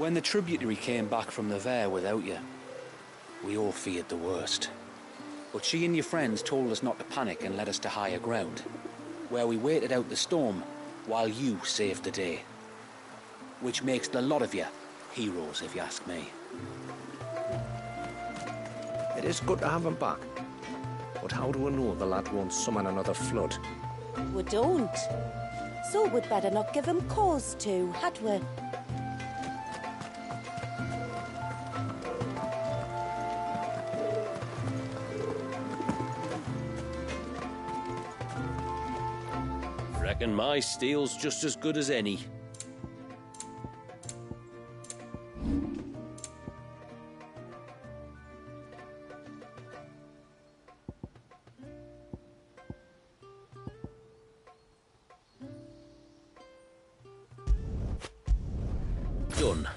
When the tributary came back from the Ver without you, we all feared the worst. But she and your friends told us not to panic and led us to higher ground, where we waited out the storm while you saved the day. Which makes the lot of you heroes, if you ask me. It is good to have him back. But how do we know the lad won't summon another flood? We don't. So we'd better not give him cause to, had we? Reckon my steel's just as good as any. Done.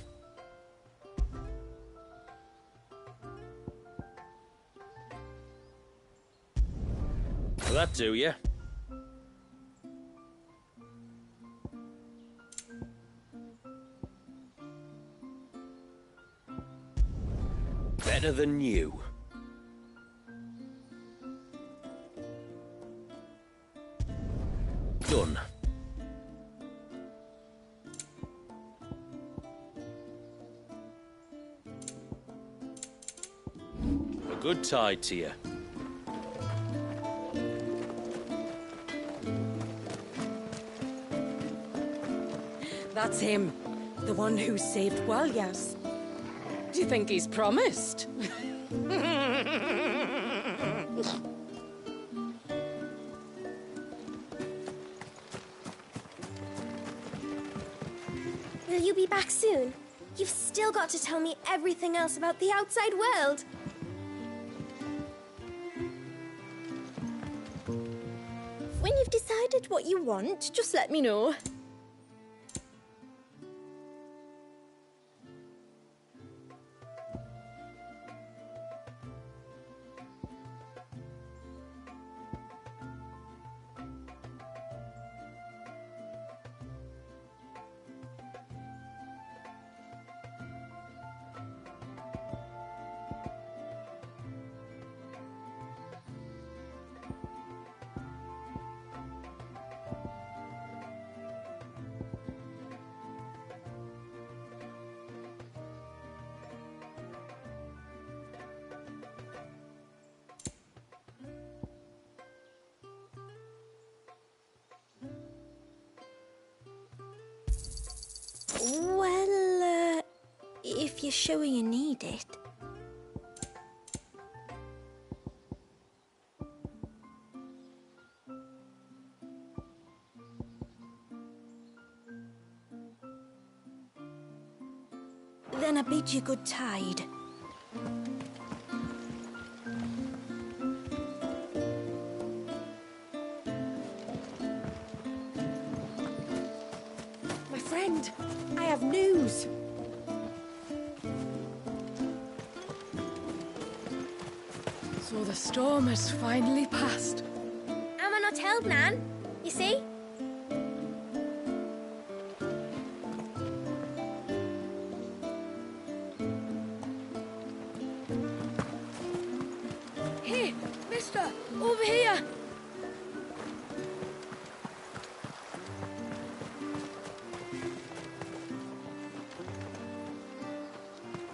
Will that do you? Better than you. Done. A good tide to you. That's him. The one who saved Walyas. Do you think he's promised? Will you be back soon? You've still got to tell me everything else about the outside world. When you've decided what you want, just let me know. Well, if you're sure you need it. Then I bid you good tide. My friend, I have news. So the storm has finally passed. Am I not held, Nan? You see? Hey, mister, over here.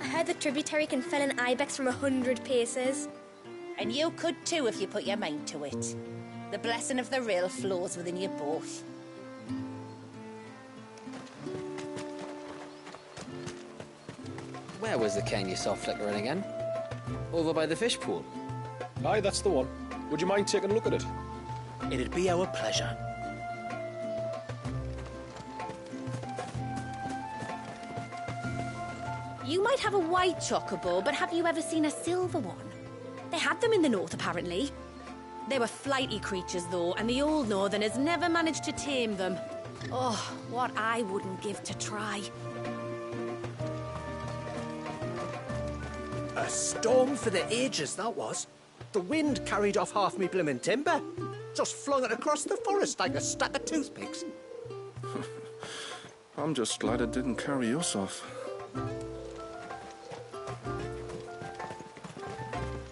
I heard the tributary can fell an ibex from 100 paces. And you could too if you put your mind to it. The blessing of the rill flows within you both. Where was the cane you saw flickering again? Over by the fish pool. Aye, that's the one. Would you mind taking a look at it? It'd be our pleasure. You might have a white chocobo, but have you ever seen a silver one? They had them in the north, apparently. They were flighty creatures, though, and the old northerners never managed to tame them. Oh, what I wouldn't give to try. A storm for the ages, that was. The wind carried off half me blimmin' timber. Just flung it across the forest like a stack of toothpicks. I'm just glad it didn't carry us off.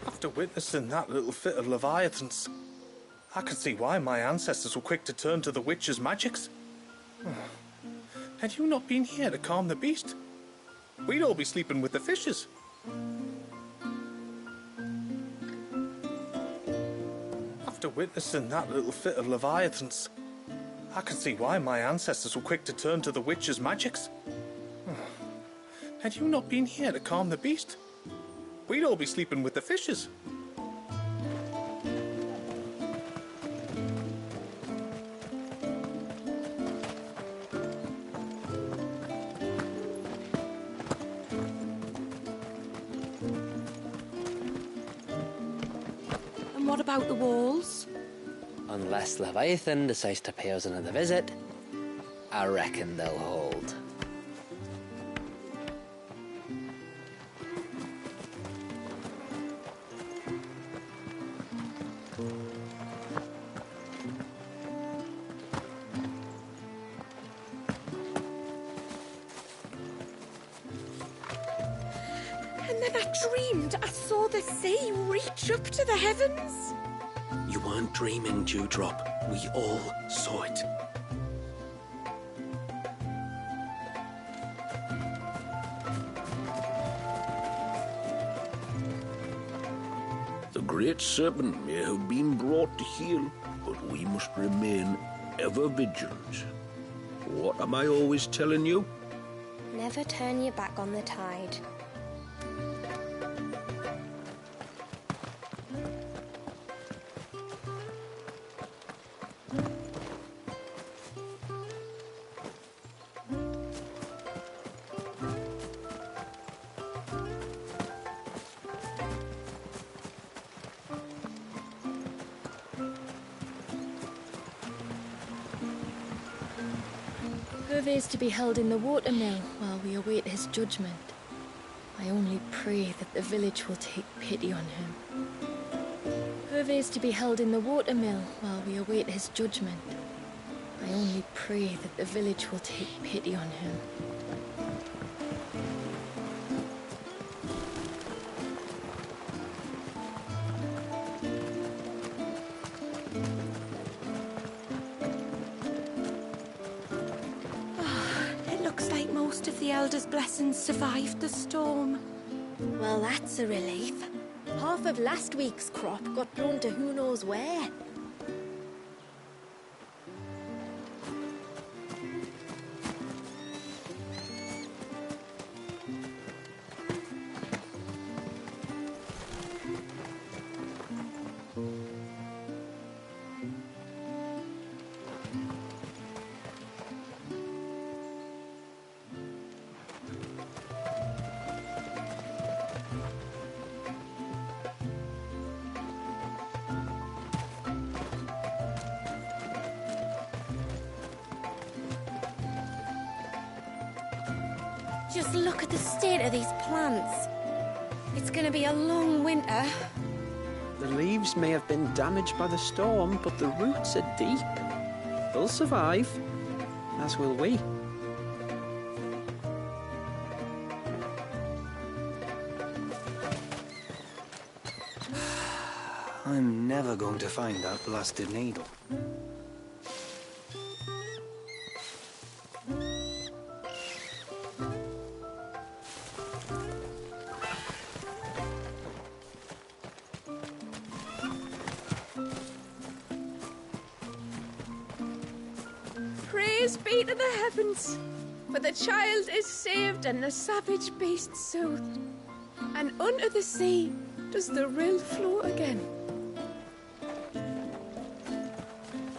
After witnessing that little fit of Leviathan's, I can see why my ancestors were quick to turn to the witch's magics. Had you not been here to calm the beast, we'd all be sleeping with the fishes. After witnessing that little fit of Leviathan's, I can see why my ancestors were quick to turn to the witch's magics. Had you not been here to calm the beast, we'd all be sleeping with the fishes. And what about the walls? Unless Leviathan decides to pay us another visit, I reckon they'll hold. And then I dreamed I saw the sea reach up to the heavens. You weren't dreaming, Dewdrop. We all saw it. The great serpent may have been brought to heel, but we must remain ever vigilant. What am I always telling you? Never turn your back on the tide. Whoever is to be held in the watermill while we await his judgment. I only pray that the village will take pity on him. Whoever is to be held in the watermill while we await his judgment. I only pray that the village will take pity on him. Most of the Elder's blessings survived the storm. Well, that's a relief. Half of last week's crop got blown to who knows where. Just look at the state of these plants. It's gonna be a long winter. The leaves may have been damaged by the storm, but the roots are deep. They'll survive, as will we. I'm never going to find that blasted needle. Praise be to the heavens, for the child is saved and the savage beast soothed. And unto the sea does the rill flow again.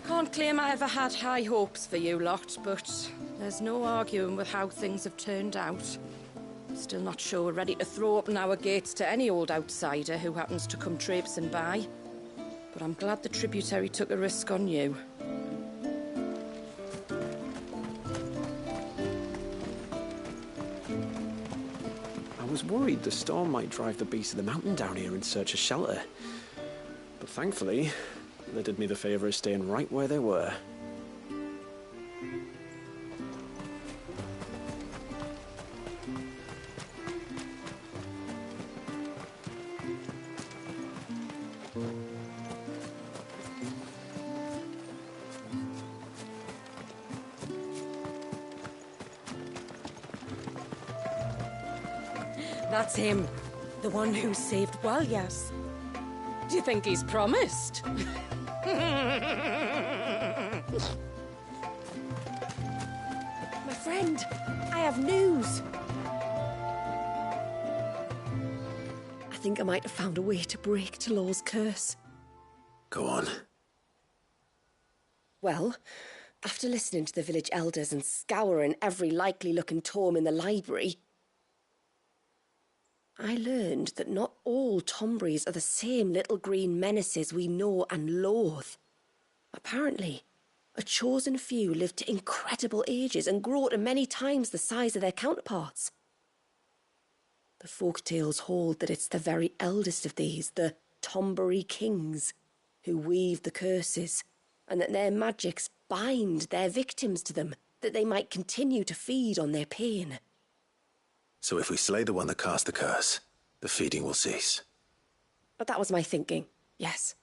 Can't claim I ever had high hopes for you lot, but there's no arguing with how things have turned out. Still not sure we're ready to throw open our gates to any old outsider who happens to come traipsing by. But I'm glad the tributary took a risk on you. I was worried the storm might drive the beast of the mountain down here in search of shelter. But thankfully, they did me the favour of staying right where they were. That's him. The one who saved Walyas. Do you think he's promised? My friend, I have news. I think I might have found a way to break Talor's curse. Go on. Well, after listening to the village elders and scouring every likely-looking tome in the library, I learned that not all Tombries are the same little green menaces we know and loathe. Apparently, a chosen few live to incredible ages and grow to many times the size of their counterparts. The folktales hold that it's the very eldest of these, the Tombury kings, who weave the curses, and that their magics bind their victims to them, that they might continue to feed on their pain. So if we slay the one that cast the curse, the feeding will cease. But that was my thinking, yes.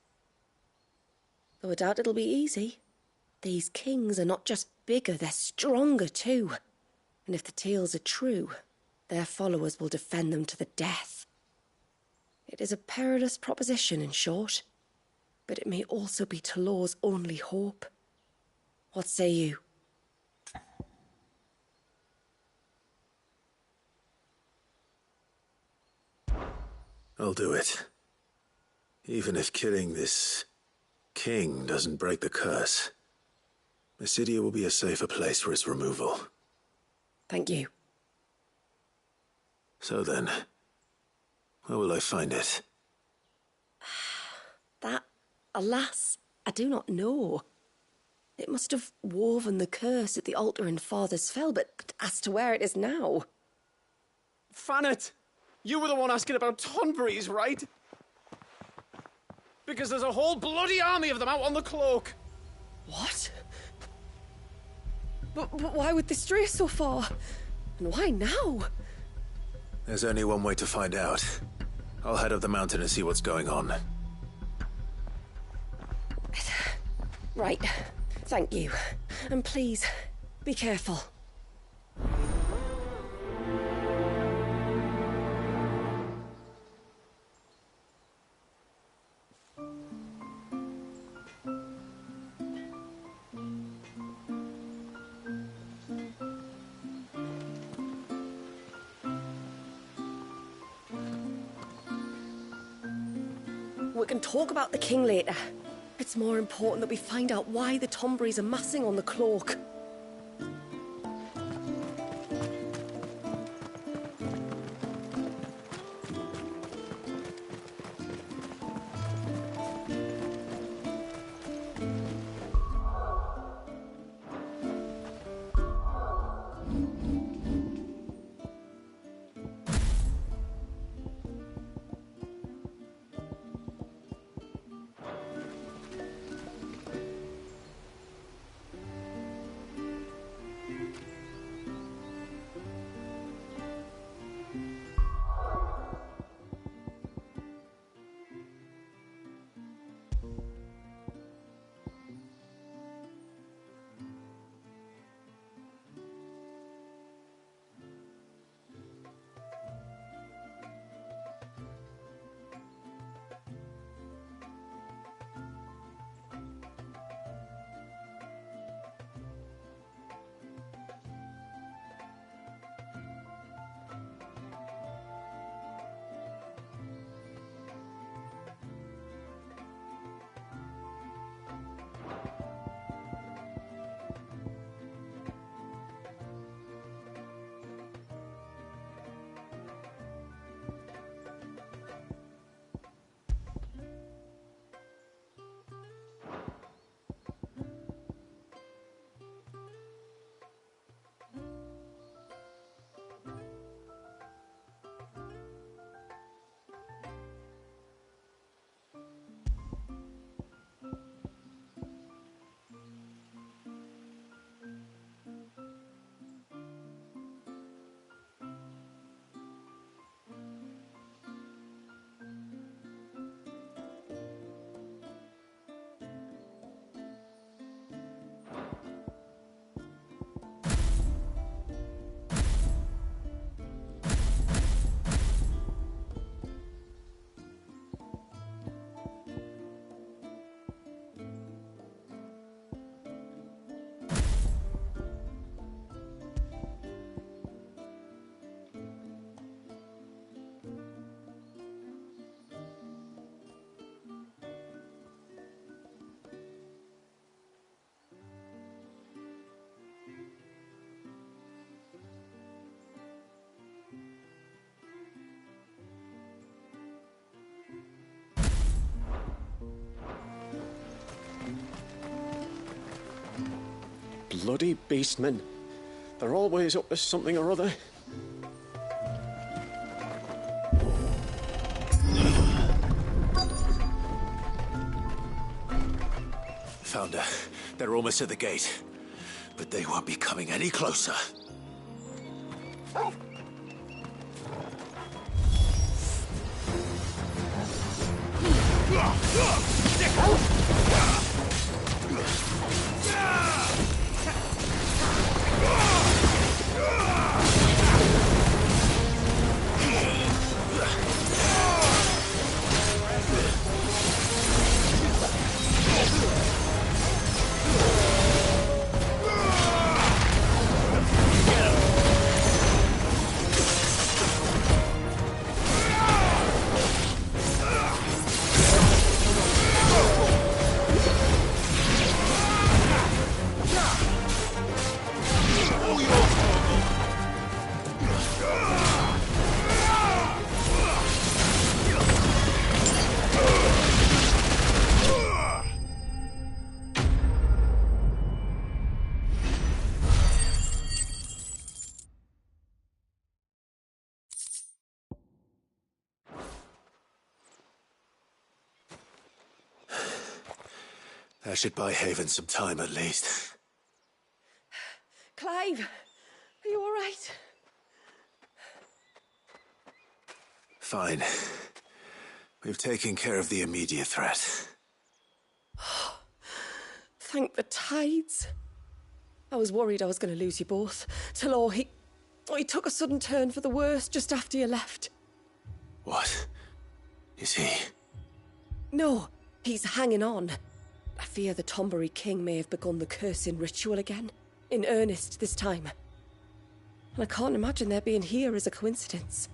Though I doubt it'll be easy. These kings are not just bigger, they're stronger too. And if the tales are true, their followers will defend them to the death. It is a perilous proposition, in short. But it may also be Talor's only hope. What say you? I'll do it. Even if killing this king doesn't break the curse, Mysidia will be a safer place for its removal. Thank you. So then, where will I find it? That, alas, I do not know. It must have woven the curse at the altar in Father's Fell, but as to where it is now... Fanet! You were the one asking about Tonburies, right? Because there's a whole bloody army of them out on the cloak! What? But why would they stray so far? And why now? There's only one way to find out. I'll head up the mountain and see what's going on. Right. Thank you. And please, be careful. We can talk about the king later. It's more important that we find out why the Tomburys are massing on the cloak. Bloody beastmen. They're always up to something or other. Found her. They're almost at the gate. But they won't be coming any closer. That should buy Haven some time at least. Clive, are you all right? Fine. We've taken care of the immediate threat. Thank the tides. I was worried I was going to lose you both. Till he took a sudden turn for the worse just after you left. What? Is he? No, he's hanging on. I fear the Tombury King may have begun the cursing ritual again. In earnest this time. And I can't imagine their being here as a coincidence.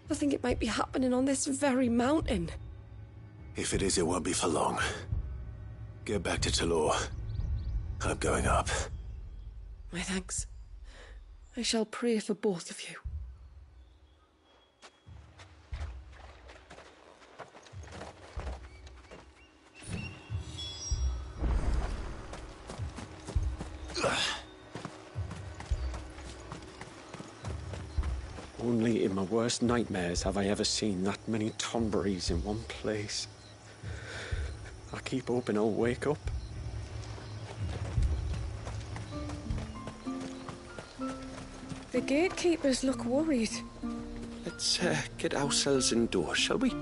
I think it might be happening on this very mountain. If it is, it won't be for long. Get back to Talor. I'm going up. My thanks. I shall pray for both of you. Only in my worst nightmares have I ever seen that many Tomburys in one place. I keep hoping I'll wake up. The gatekeepers look worried. Let's get ourselves indoors, shall we?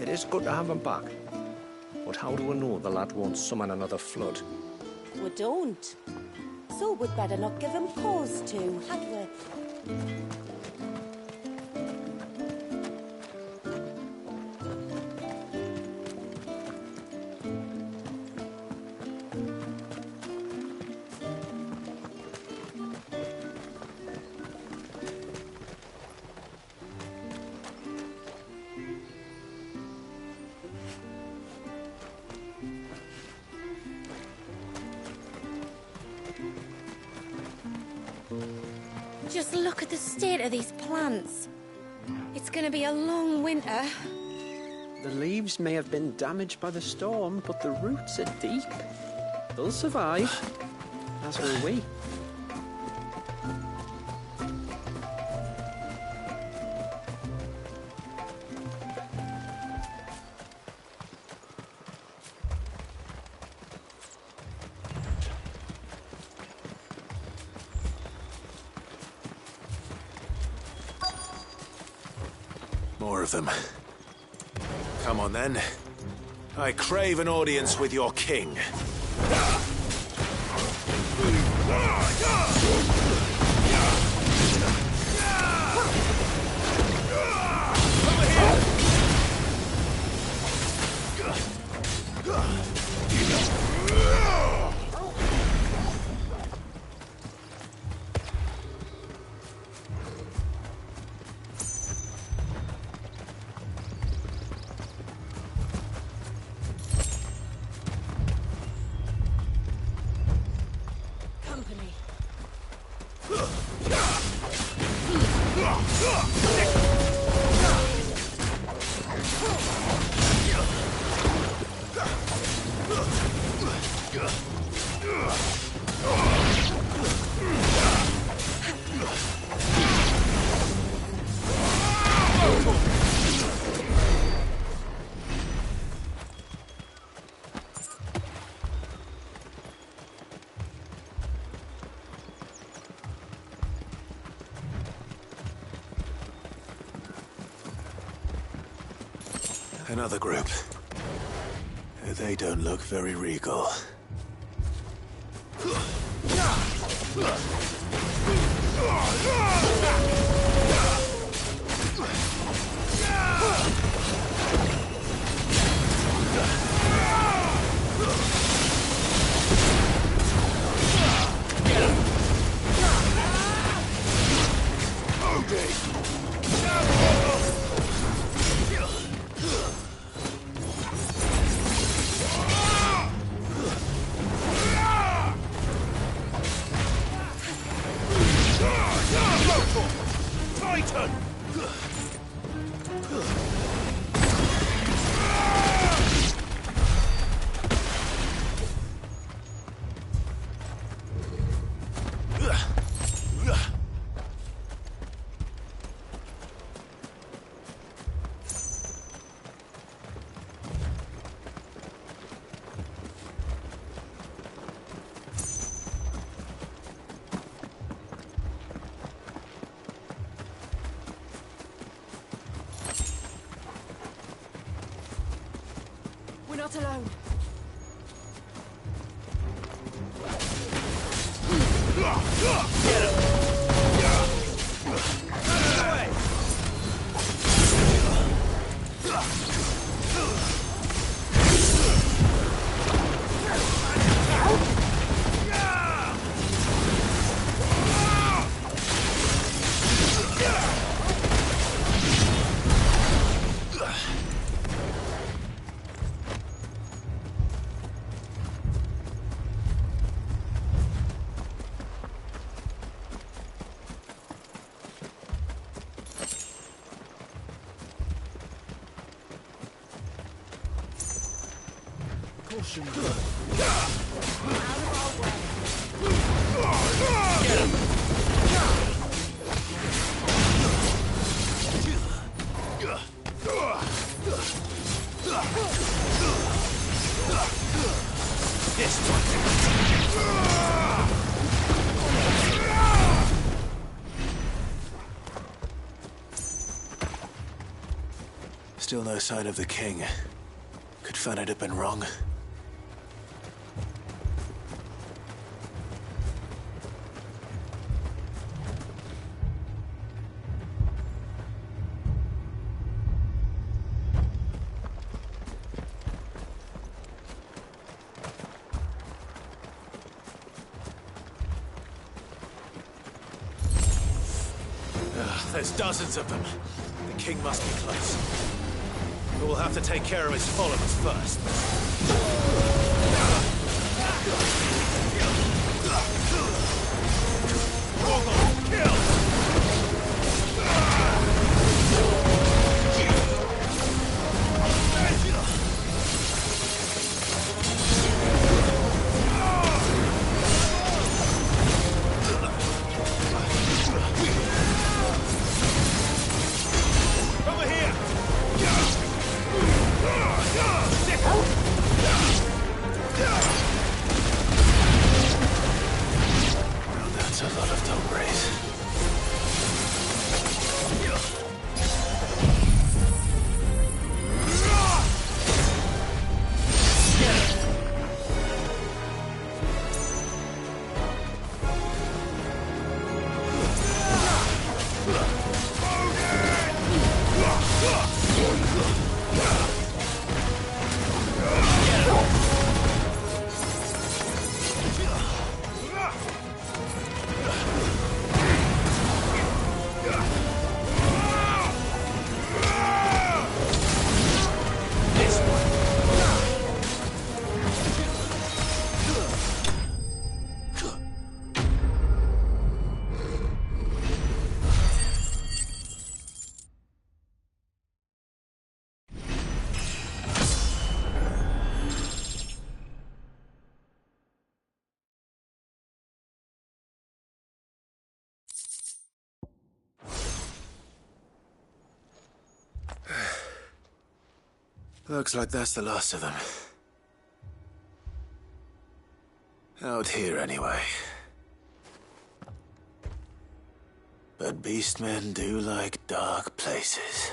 It is good to have him back. But how do we know the lad won't summon another flood? We don't. So we'd better not give him cause to, had we? Just look at the state of these plants. It's gonna be a long winter. The leaves may have been damaged by the storm, but the roots are deep. They'll survive, as will we. More of them. Come on, then. I crave an audience with your king. Company. Another group. They don't look very regal. Titan! We're not alone. Caution. This one. Still no sign of the king. Could Fanad have been wrong? There's dozens of them. The king must be close. But we'll have to take care of his followers first. Kill! That's a lot of hombres. Looks like that's the last of them. Out here, anyway. But beastmen do like dark places.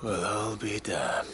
Well, I'll be damned.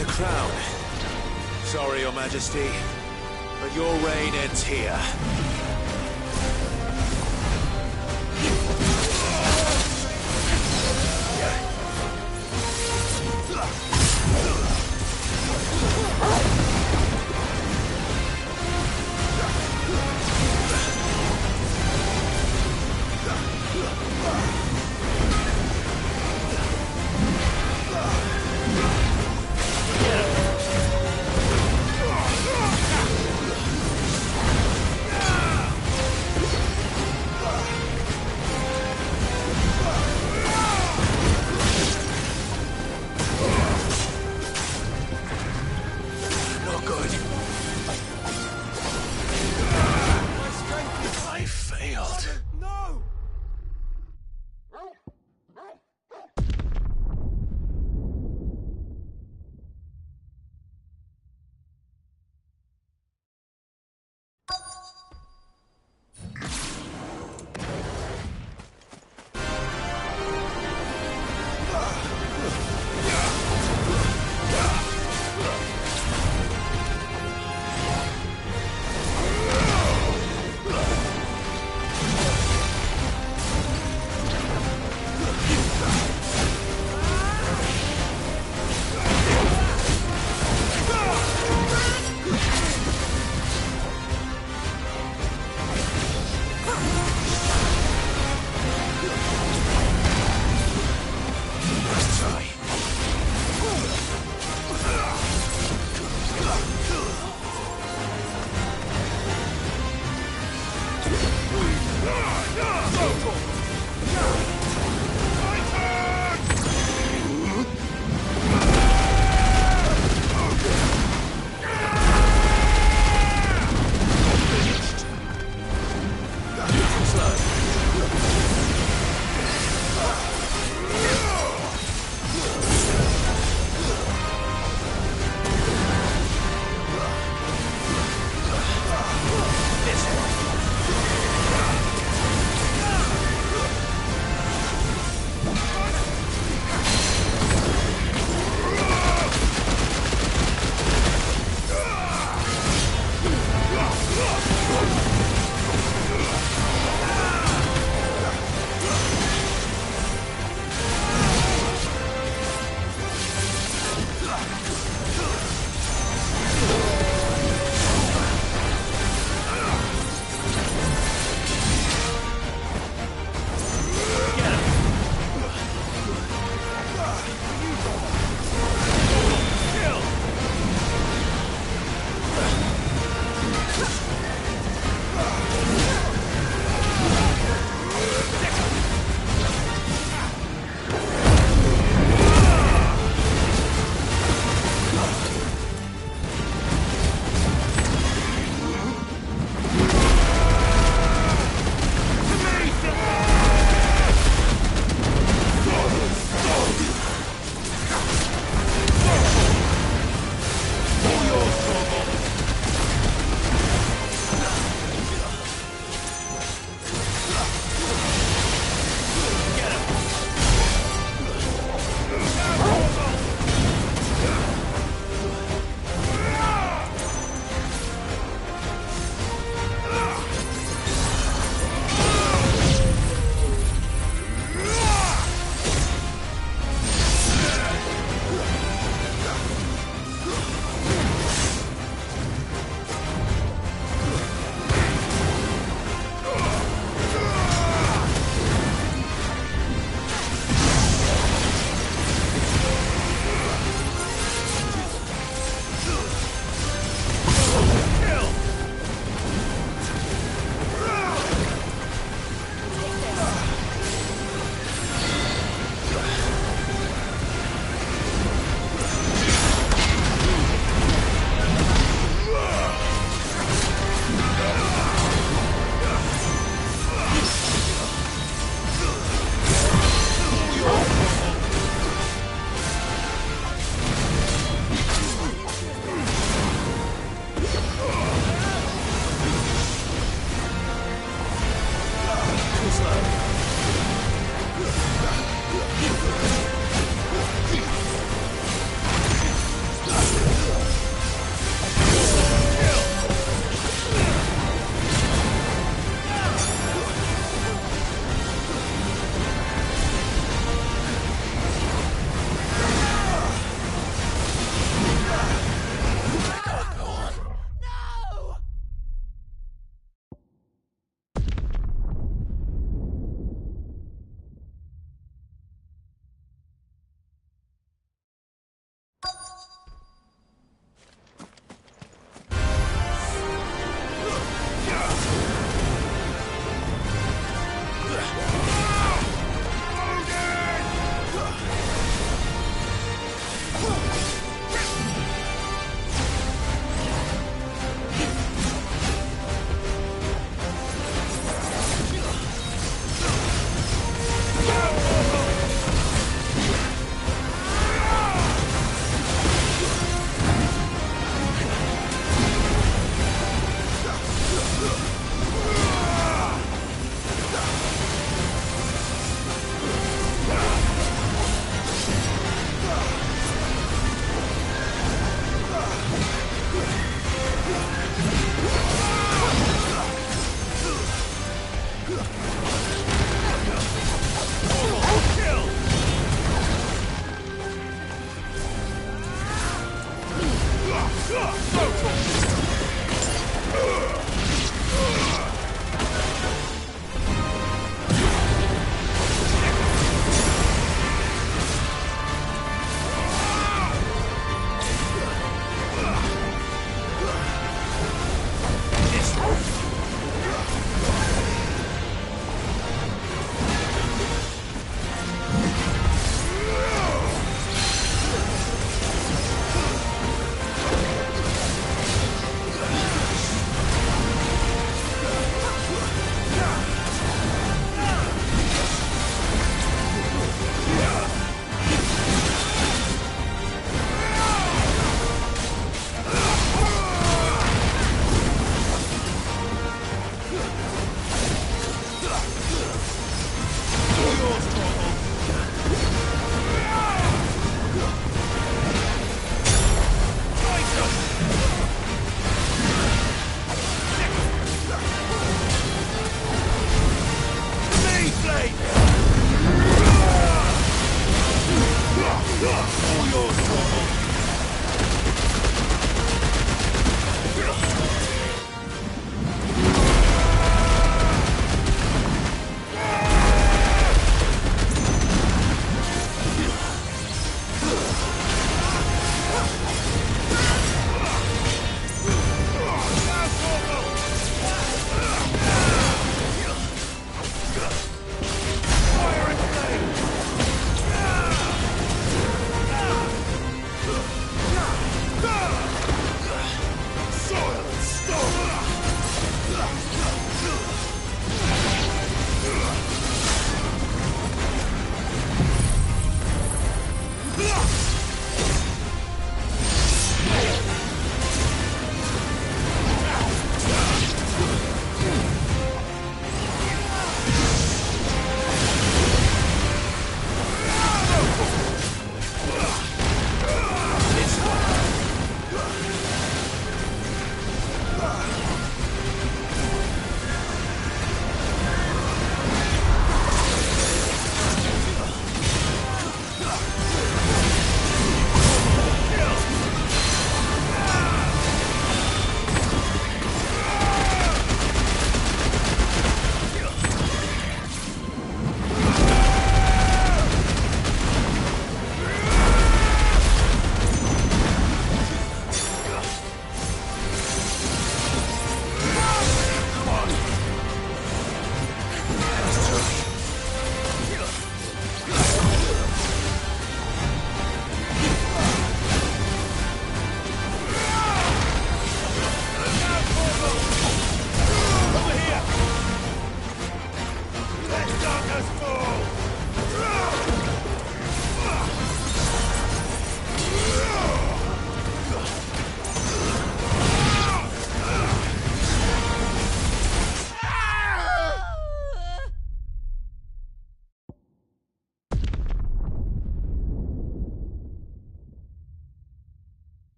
A crown. Sorry, Your Majesty, but your reign ends here.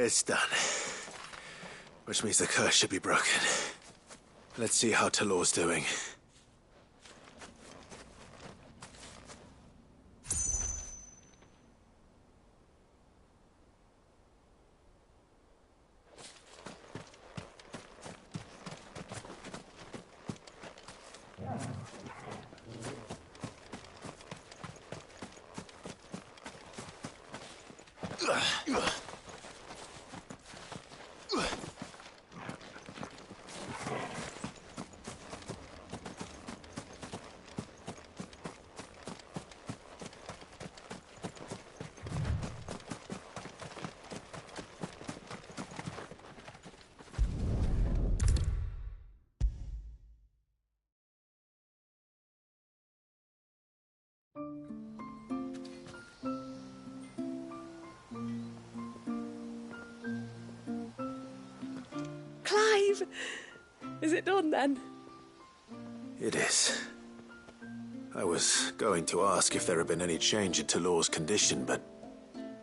It's done. Which means the curse should be broken. Let's see how Talor's doing. Clive! Is it done then? It is. I was going to ask if there had been any change in Talor's condition, but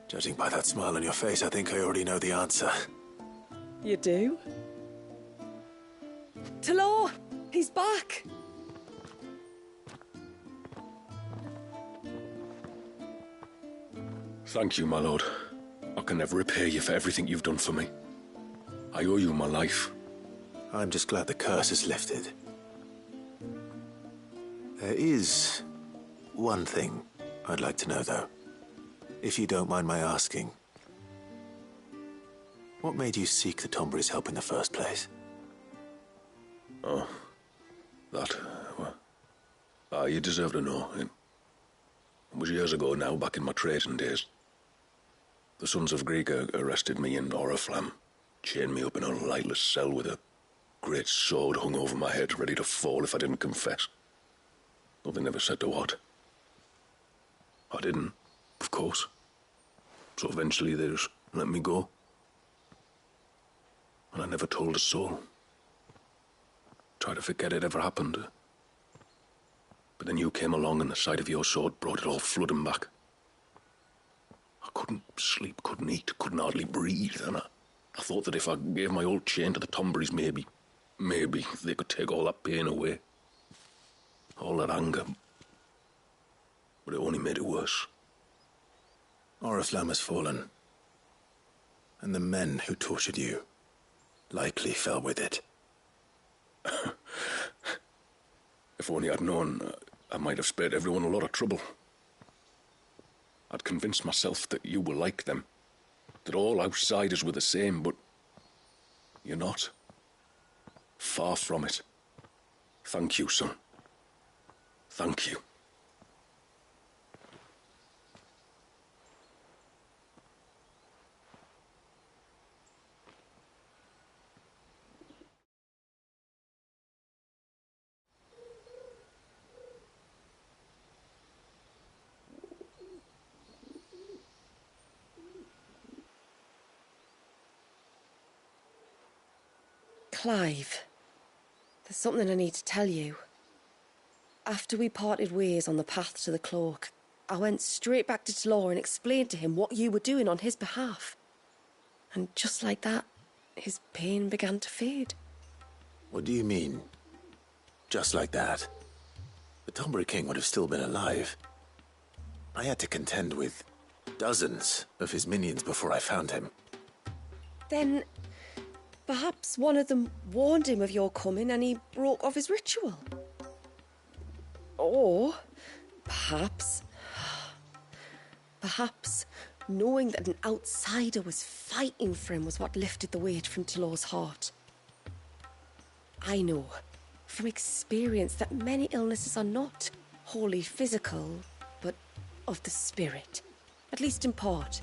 judging by that smile on your face, I think I already know the answer. You do? Talor! He's back! Thank you, my lord. I can never repay you for everything you've done for me. I owe you my life. I'm just glad the curse is lifted. There is one thing I'd like to know, though. If you don't mind my asking. What made you seek the Tombury's help in the first place? Oh, that, well, you deserve to know. It was years ago now, back in my trading days. The Sons of Greek arrested me in Oriflamme, chained me up in a lightless cell with a great sword hung over my head, ready to fall if I didn't confess. Though they never said to what. I didn't, of course. So eventually they just let me go. And I never told a soul. Tried to forget it ever happened. But then you came along and the sight of your sword brought it all flooding back. I couldn't sleep, couldn't eat, couldn't hardly breathe, and I thought that if I gave my old chain to the Tomburys, maybe they could take all that pain away. All that anger. But it only made it worse. Oriflamme has fallen. And the men who tortured you likely fell with it. If only I'd known, I might have spared everyone a lot of trouble. I'd convinced myself that you were like them, that all outsiders were the same, but you're not. Far from it. Thank you, son. Thank you. Clive, there's something I need to tell you. After we parted ways on the path to the cloak, I went straight back to Talor and explained to him what you were doing on his behalf. And just like that, his pain began to fade. What do you mean? Just like that? The Tombury King would have still been alive. I had to contend with dozens of his minions before I found him. Then perhaps one of them warned him of your coming and he broke off his ritual. Or perhaps knowing that an outsider was fighting for him was what lifted the weight from Talor's heart. I know from experience that many illnesses are not wholly physical, but of the spirit, at least in part.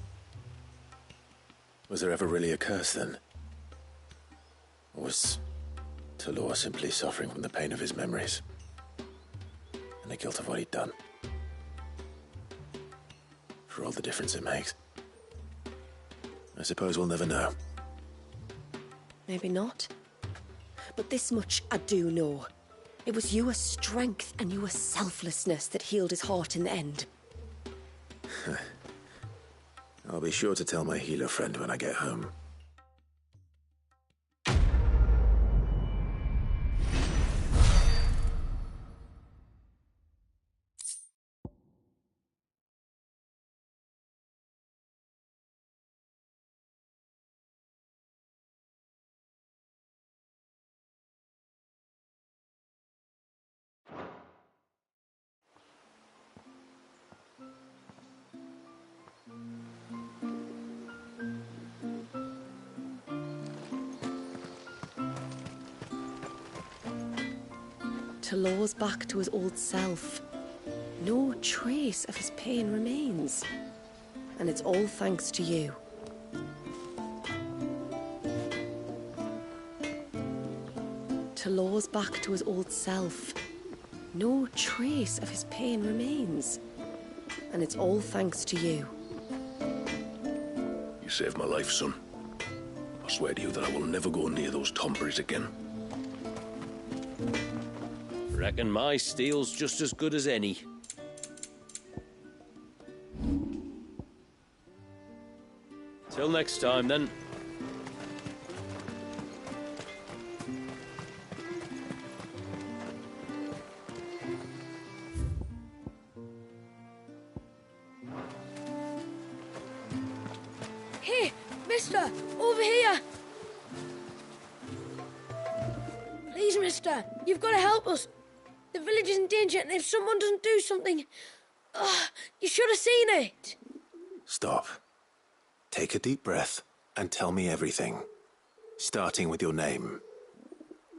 Was there ever really a curse then? Or was Talor simply suffering from the pain of his memories? And the guilt of what he'd done? For all the difference it makes. I suppose we'll never know. Maybe not. But this much I do know. It was your strength and your selflessness that healed his heart in the end. I'll be sure to tell my healer friend when I get home. Laws back to his old self. No trace of his pain remains. And it's all thanks to you. Laws back to his old self. No trace of his pain remains. And it's all thanks to you. You saved my life, son. I swear to you that I will never go near those Tomberries again. Reckon my steel's just as good as any. Till next time, then. Hey, mister, over here! Please, mister, you've got to help us. The village is in danger, and if someone doesn't do something... you should have seen it. Stop. Take a deep breath and tell me everything. Starting with your name.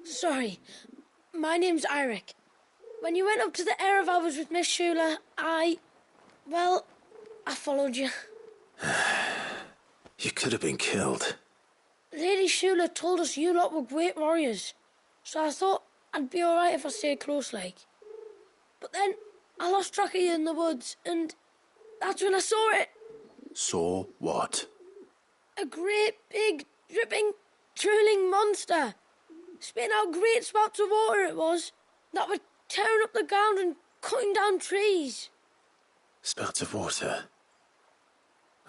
Sorry, my name's Eirik. When you went up to the Erevalvers with Miss Shula, I followed you. You could have been killed. Lady Shula told us you lot were great warriors, so I thought I'd be alright if I stayed close like. But then I lost track of you in the woods, and that's when I saw it. Saw what? A great, big, dripping, drooling monster. Spitting out great spouts of water it was, that were tearing up the ground and cutting down trees. Spouts of water?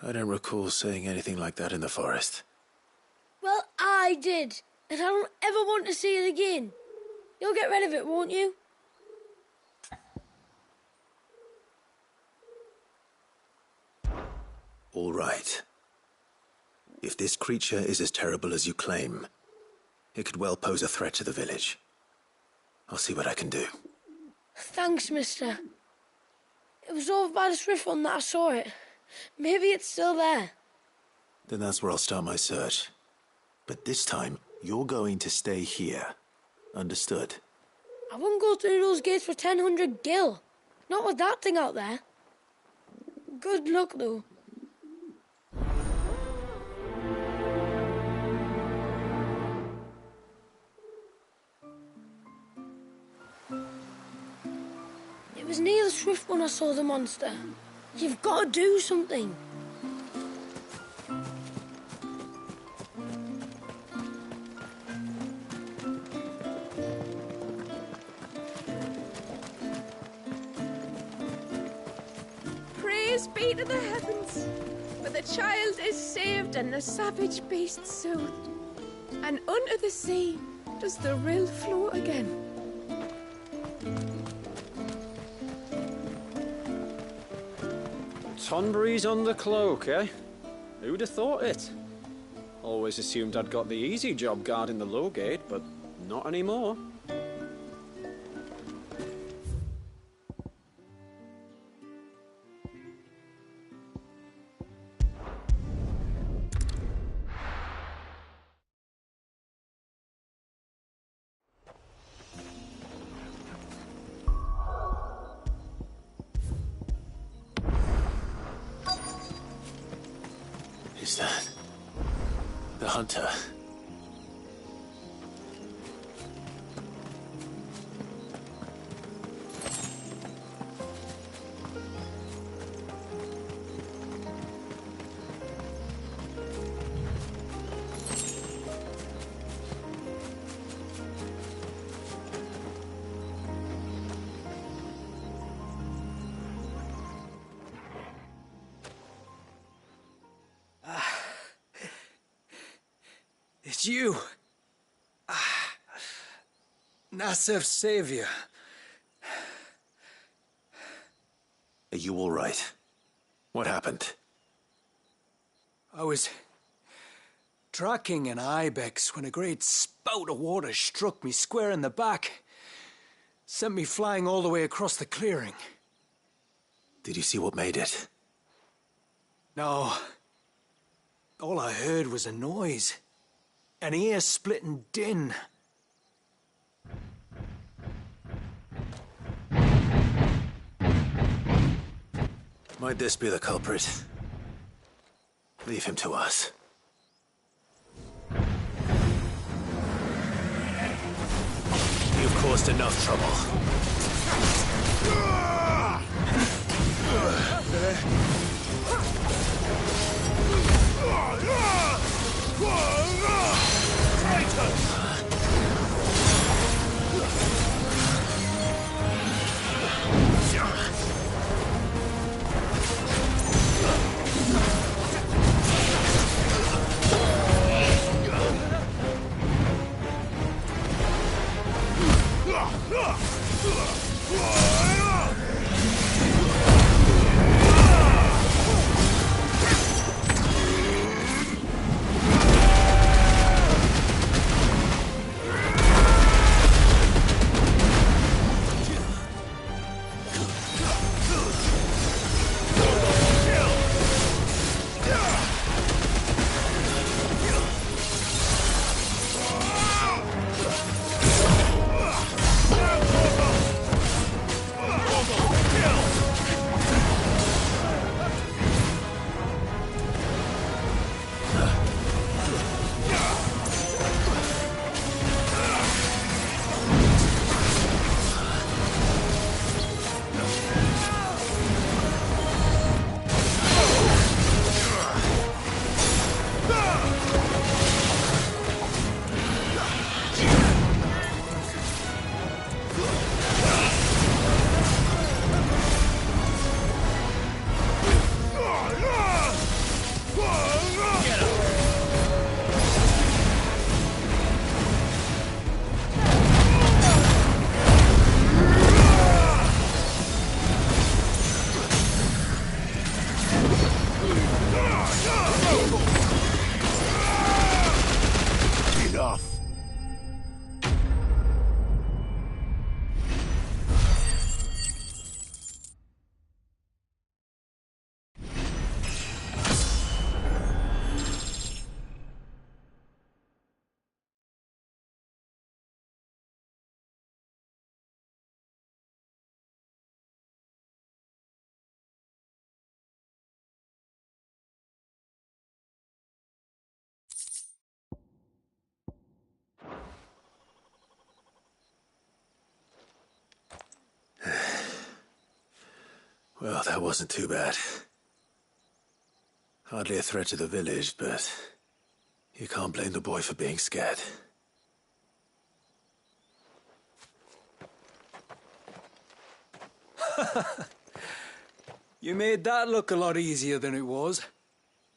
I don't recall seeing anything like that in the forest. Well, I did, and I don't ever want to see it again. You'll get rid of it, won't you? All right. If this creature is as terrible as you claim, it could well pose a threat to the village. I'll see what I can do. Thanks, mister. It was over by the Swift one that I saw it. Maybe it's still there. Then that's where I'll start my search. But this time, you're going to stay here. Understood? I wouldn't go through those gates for 1,000 gil. Not with that thing out there. Good luck, though. It was near the Swift when I saw the monster. You've got to do something. Praise be to the heavens, for the child is saved and the savage beast soothed. And unto the sea does the rill flow again. Tonberries on the cloak, eh? Who'd have thought it? Always assumed I'd got the easy job guarding the low gate, but not anymore. Is that the hunter? It's you. Nassef's savior. Are you all right? What happened? I was tracking an ibex when a great spout of water struck me square in the back. Sent me flying all the way across the clearing. Did you see what made it? No. All I heard was a noise. An ear-splitting din. Might this be the culprit? Leave him to us. You've caused enough trouble. Well, that wasn't too bad. Hardly a threat to the village, but you can't blame the boy for being scared. You made that look a lot easier than it was.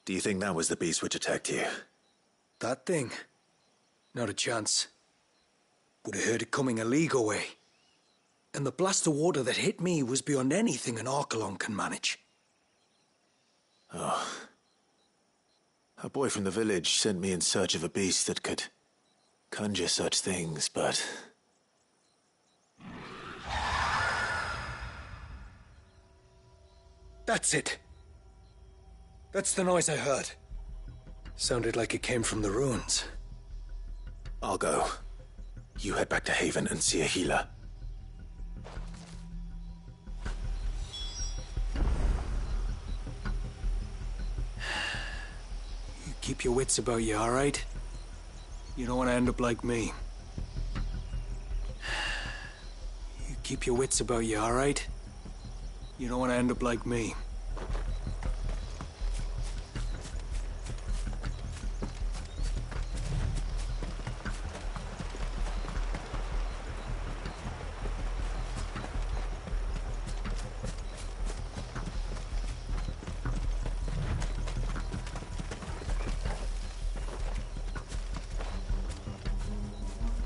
Do you think that was the beast which attacked you? That thing? Not a chance. Would have heard it coming a league away. And the blast of water that hit me was beyond anything an Archelon can manage. Oh. A boy from the village sent me in search of a beast that could conjure such things, but... That's it. That's the noise I heard. Sounded like it came from the ruins. I'll go. You head back to Haven and see a healer. You keep your wits about you, all right? You don't want to end up like me. You keep your wits about you, all right? You don't want to end up like me.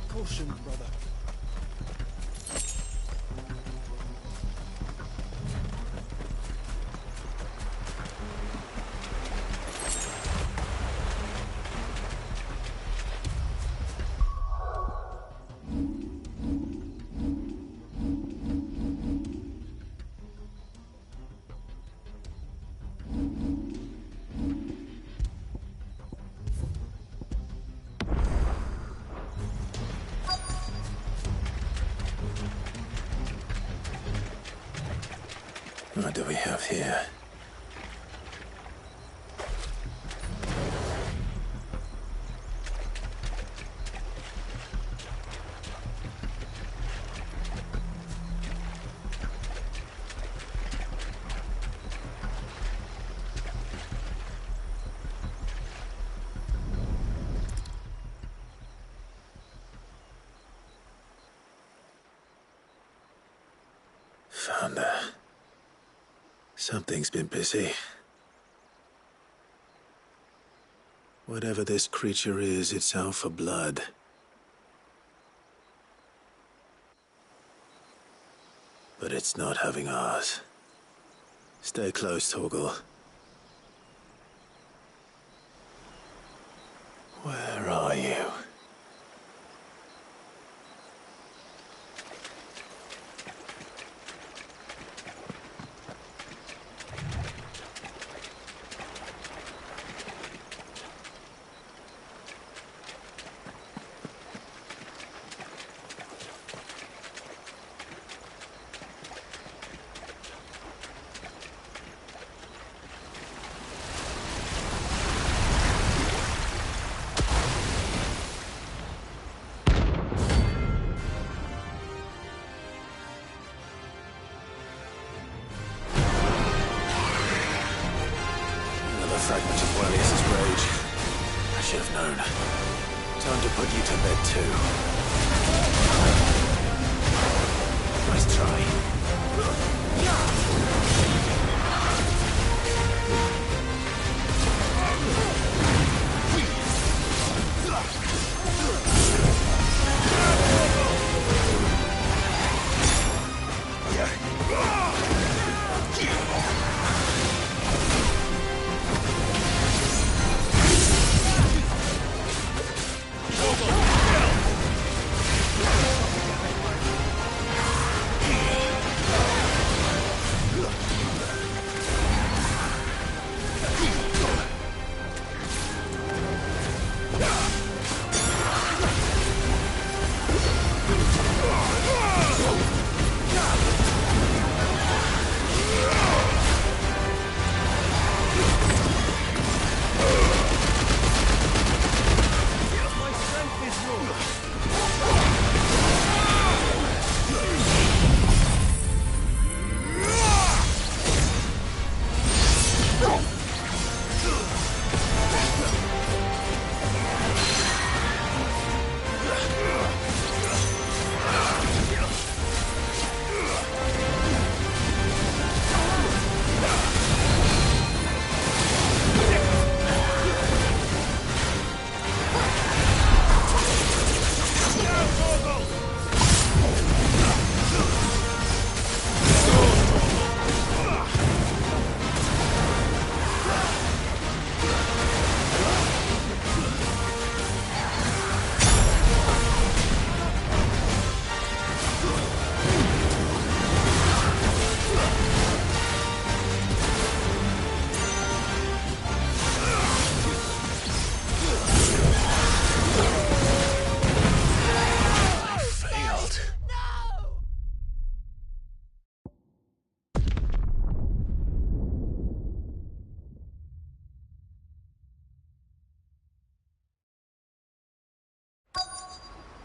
Caution, brother. What do we have here? Something's been busy. Whatever this creature is, it's out for blood. But it's not having ours. Stay close, Torgal. Where are you? Fragment of Warriors' rage. I should have known. Time to put you to bed too. Nice try.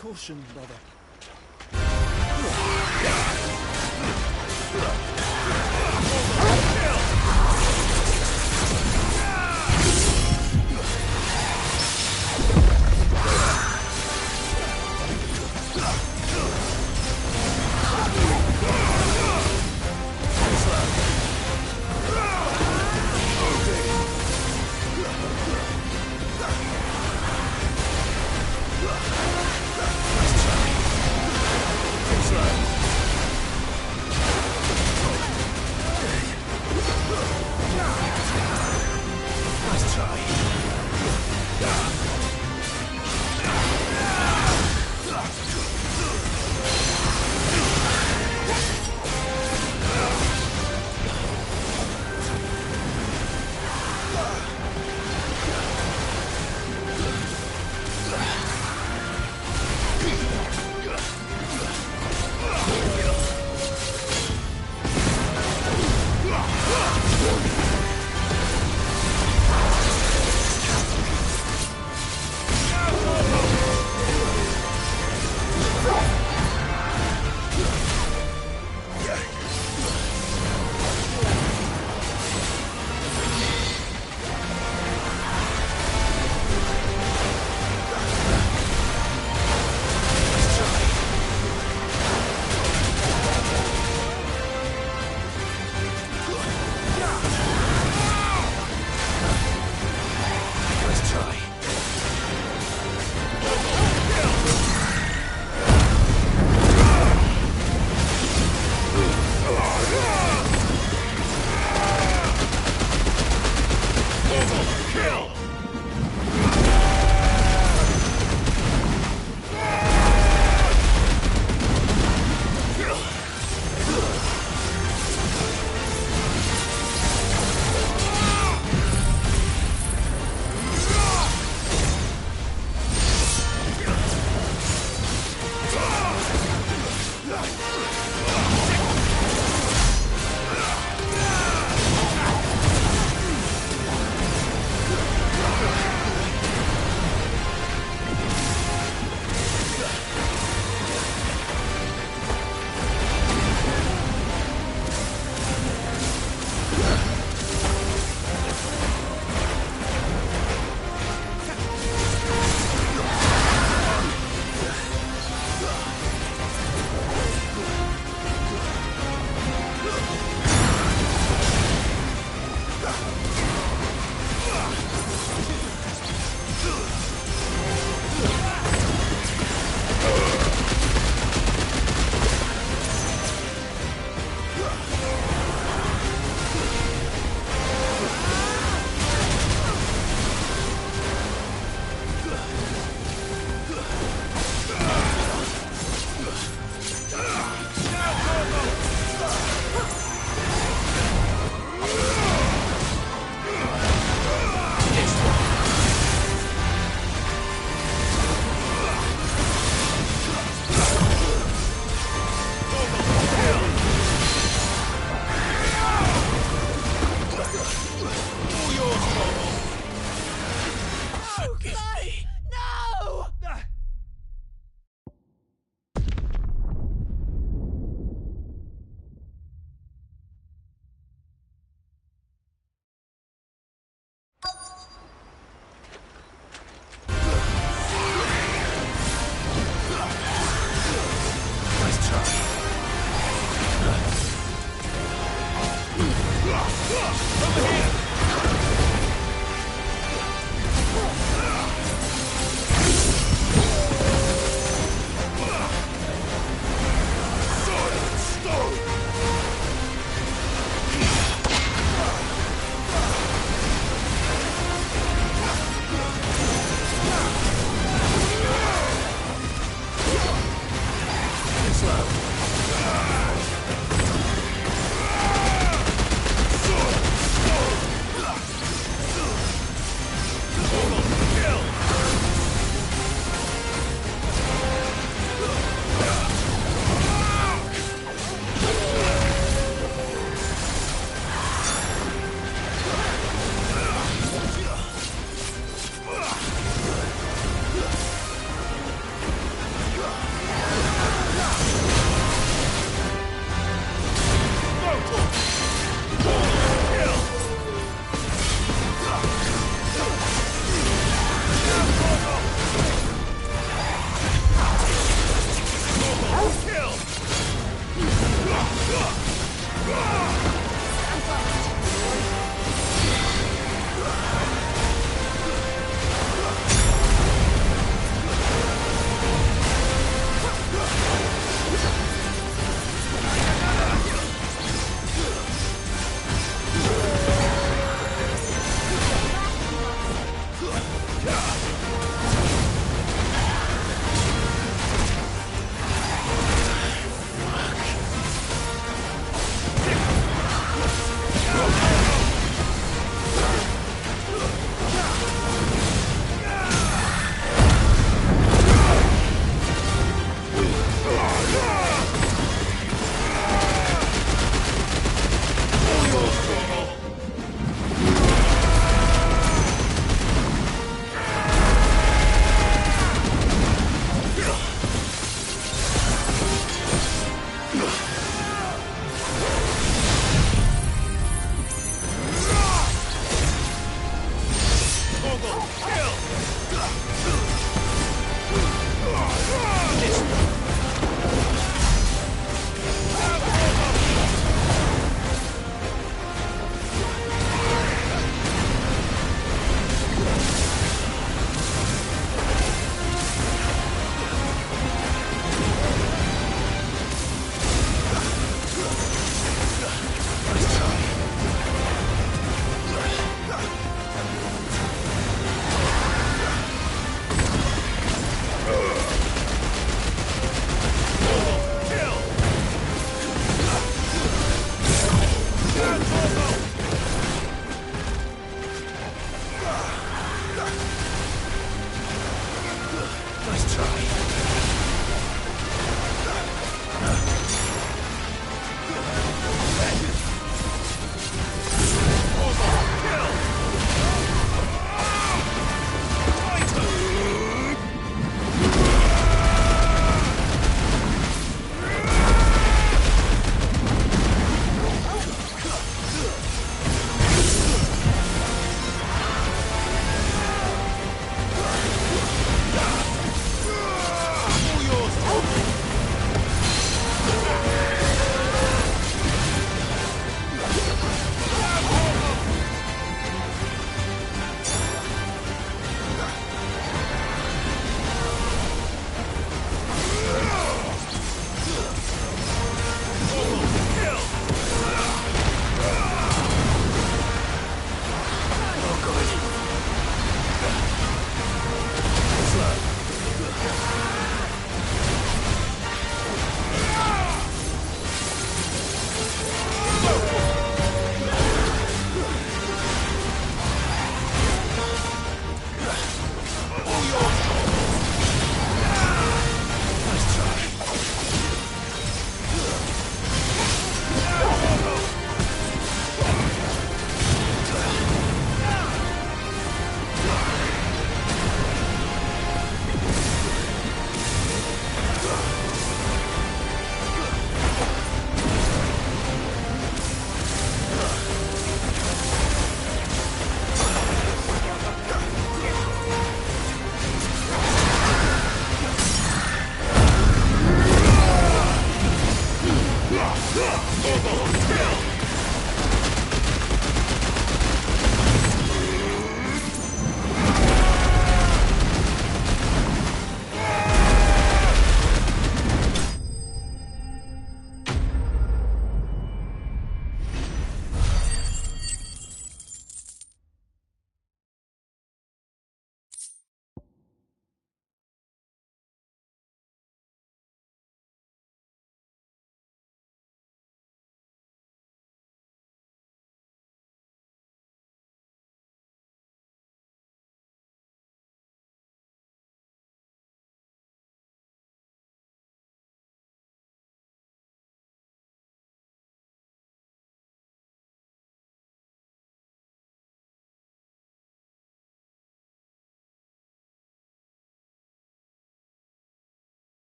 Caution, brother.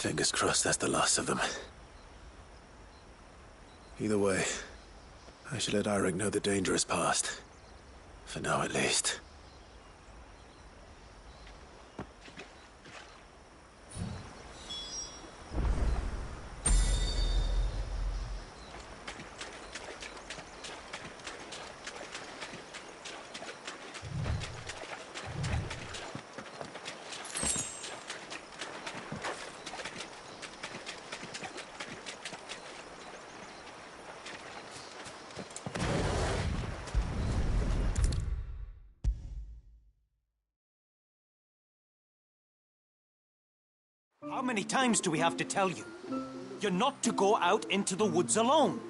Fingers crossed that's the last of them. Either way, I should let Eirik know the danger is past. For now, at least. How many times do we have to tell you? You're not to go out into the woods alone.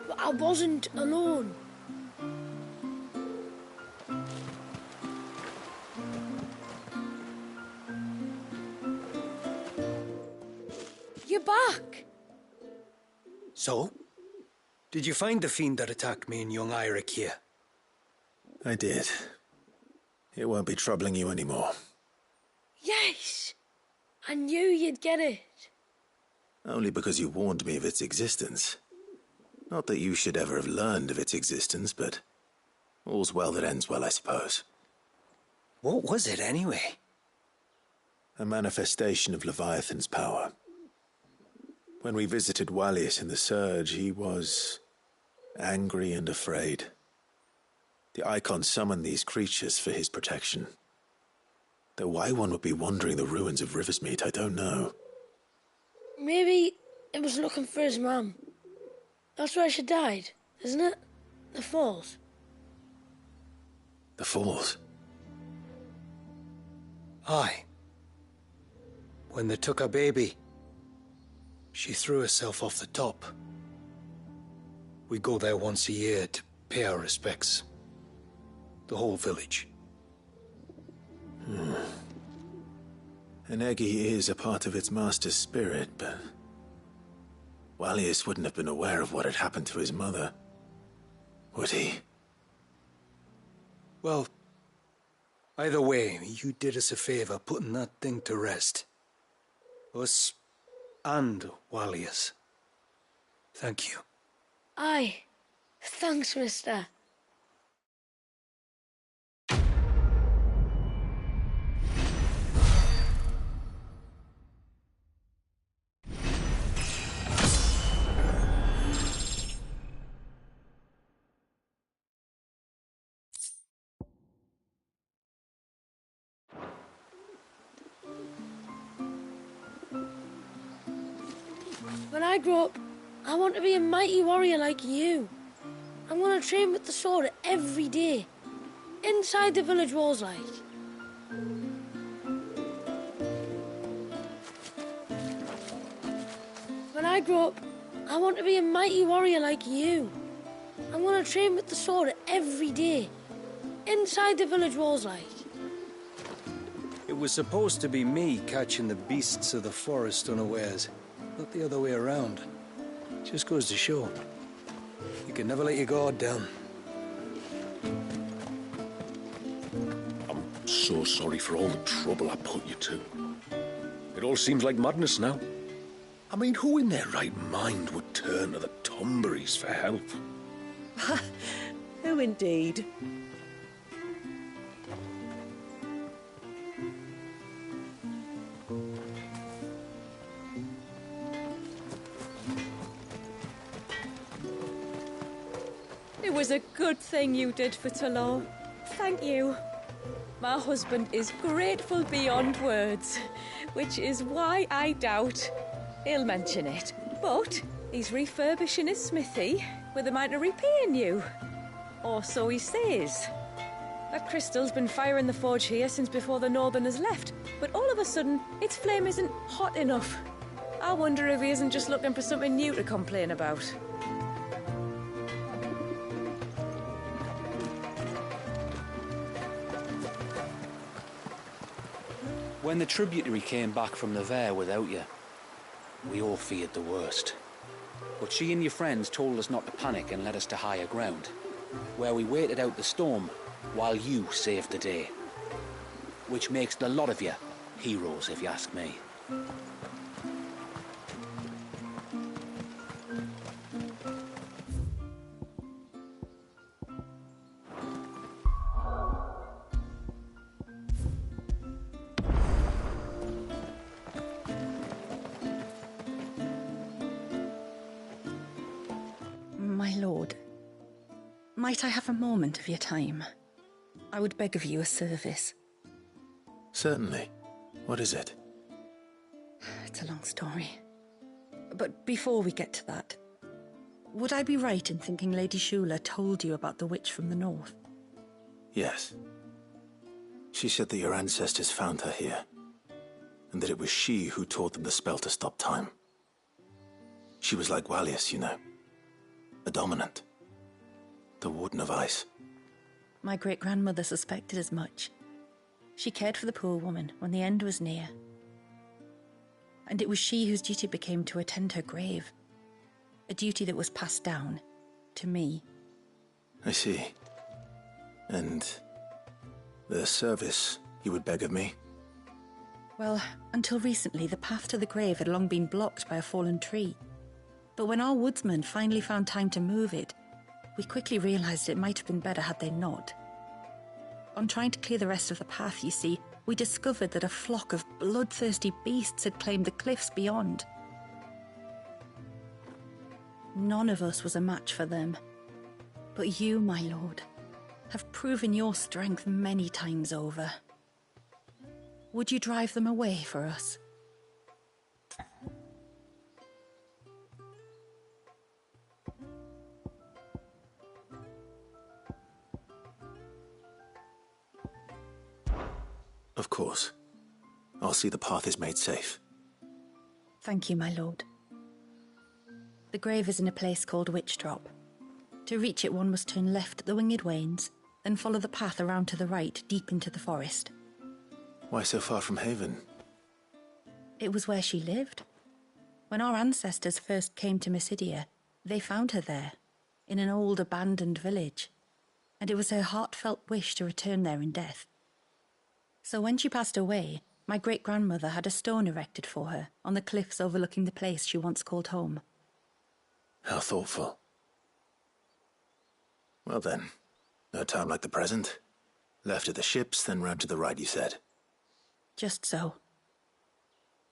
But I wasn't alone. You're back. So? Did you find the fiend that attacked me and young Eirik here? I did. It won't be troubling you anymore. Yes! I knew you'd get it. Only because you warned me of its existence. Not that you should ever have learned of its existence, but all's well that ends well, I suppose. What was it, anyway? A manifestation of Leviathan's power. When we visited Wallius in the Surge, he was angry and afraid. The Icon summoned these creatures for his protection. Though why one would be wandering the ruins of Riversmeet, I don't know. Maybe it was looking for his mum. That's where she died, isn't it? The Falls. The Falls? Aye. When they took her baby, she threw herself off the top. We go there once a year to pay our respects. The whole village. An Eggy is a part of its master's spirit, but Wallius wouldn't have been aware of what had happened to his mother, would he? Well, either way, you did us a favor putting that thing to rest. Us and Wallius. Thank you. Aye. Thanks, mister. When I grow up, I want to be a mighty warrior like you. I'm going to train with the sword every day. Inside the village walls, like. When I grow up, I want to be a mighty warrior like you. I'm going to train with the sword every day. Inside the village walls, like. It was supposed to be me catching the beasts of the forest unawares, not the other way around. Just goes to show. You can never let your guard down. I'm so sorry for all the trouble I put you to. It all seems like madness now. I mean, who in their right mind would turn to the Tumberries for help? Who indeed? It was a good thing you did for Talon. Thank you. My husband is grateful beyond words, which is why I doubt he'll mention it. But he's refurbishing his smithy with a mind of repaying you. Or so he says. That crystal's been firing the forge here since before the Northerners left, but all of a sudden, its flame isn't hot enough. I wonder if he isn't just looking for something new to complain about. When the tributary came back from the Vare without you, we all feared the worst. But she and your friends told us not to panic and led us to higher ground, where we waited out the storm while you saved the day. Which makes the lot of you heroes, if you ask me. My lord, might I have a moment of your time? I would beg of you a service. Certainly. What is it? It's a long story. But before we get to that, would I be right in thinking Lady Shula told you about the witch from the north? Yes. She said that your ancestors found her here, and that it was she who taught them the spell to stop time. She was like Wallius, you know. A dominant. The Warden of Ice. My great-grandmother suspected as much. She cared for the poor woman when the end was near. And it was she whose duty became to attend her grave. A duty that was passed down to me. I see. And the service you would beg of me? Well, until recently, the path to the grave had long been blocked by a fallen tree. But when our woodsmen finally found time to move it, we quickly realized it might have been better had they not. On trying to clear the rest of the path, you see, we discovered that a flock of bloodthirsty beasts had claimed the cliffs beyond. None of us was a match for them. But you, my lord, have proven your strength many times over. Would you drive them away for us? Of course. I'll see the path is made safe. Thank you, my lord. The grave is in a place called Witch Drop. To reach it, one must turn left at the Winged Wains, then follow the path around to the right, deep into the forest. Why so far from Haven? It was where she lived. When our ancestors first came to Mysidia, they found her there, in an old abandoned village, and it was her heartfelt wish to return there in death. So when she passed away, my great-grandmother had a stone erected for her on the cliffs overlooking the place she once called home. How thoughtful. Well then, no time like the present. Left at the ships, then round to the right, you said. Just so.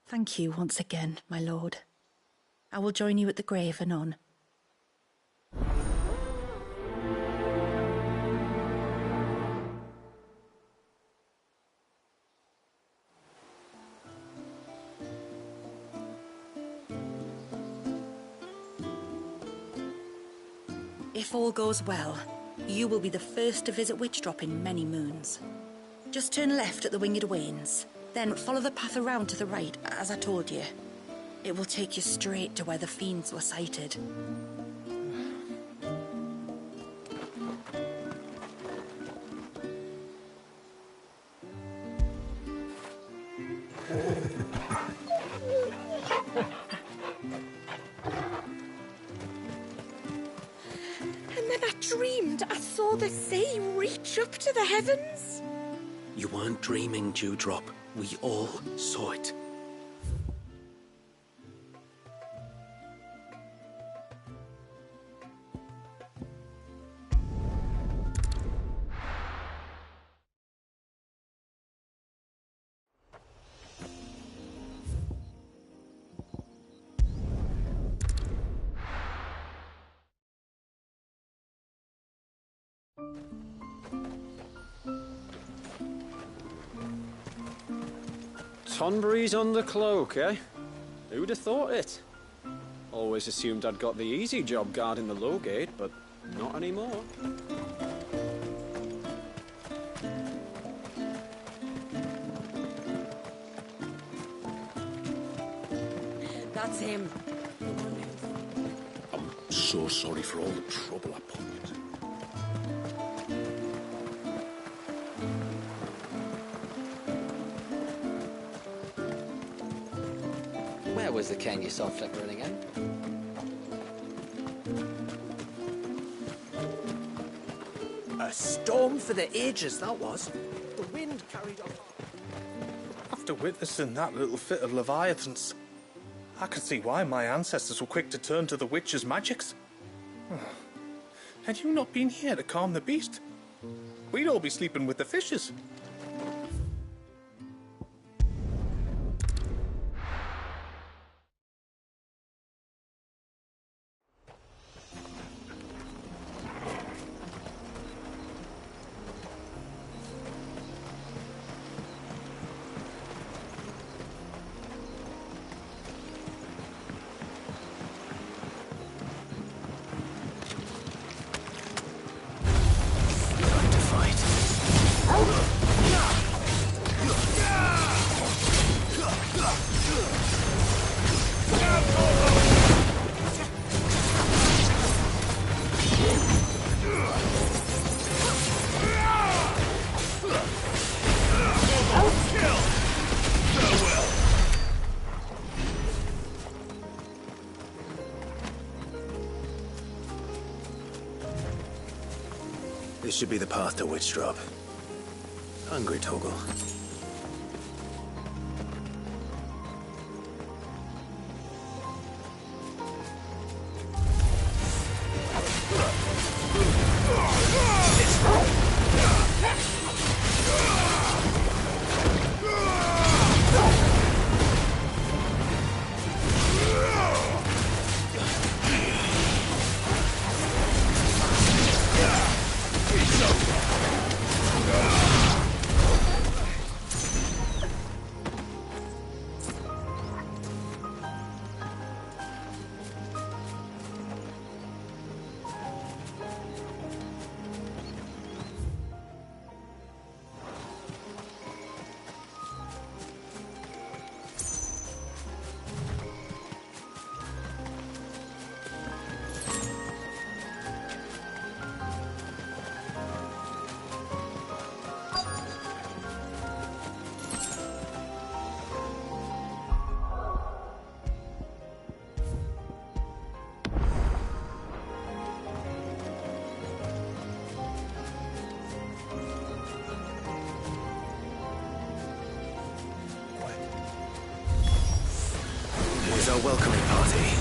Thank you once again, my lord. I will join you at the grave anon. If all goes well, you will be the first to visit Witch Drop in many moons. Just turn left at the Winged Wains, then follow the path around to the right, as I told you. It will take you straight to where the fiends were sighted. I saw the sea reach up to the heavens. You weren't dreaming, Dewdrop. We all saw it. Tonbury's on the cloak, eh? Who'd have thought it? Always assumed I'd got the easy job guarding the low gate, but not anymore. That's him. I'm so sorry for all the trouble I put you to. Where was the king you saw flickering again? A storm for the ages, that was. The wind carried off. After witnessing that little fit of Leviathan's, I can see why my ancestors were quick to turn to the witch's magics. Had you not been here to calm the beast, we'd all be sleeping with the fishes. This should be the path to Witchdrop. Hungry, Toggle. Here's our welcoming party.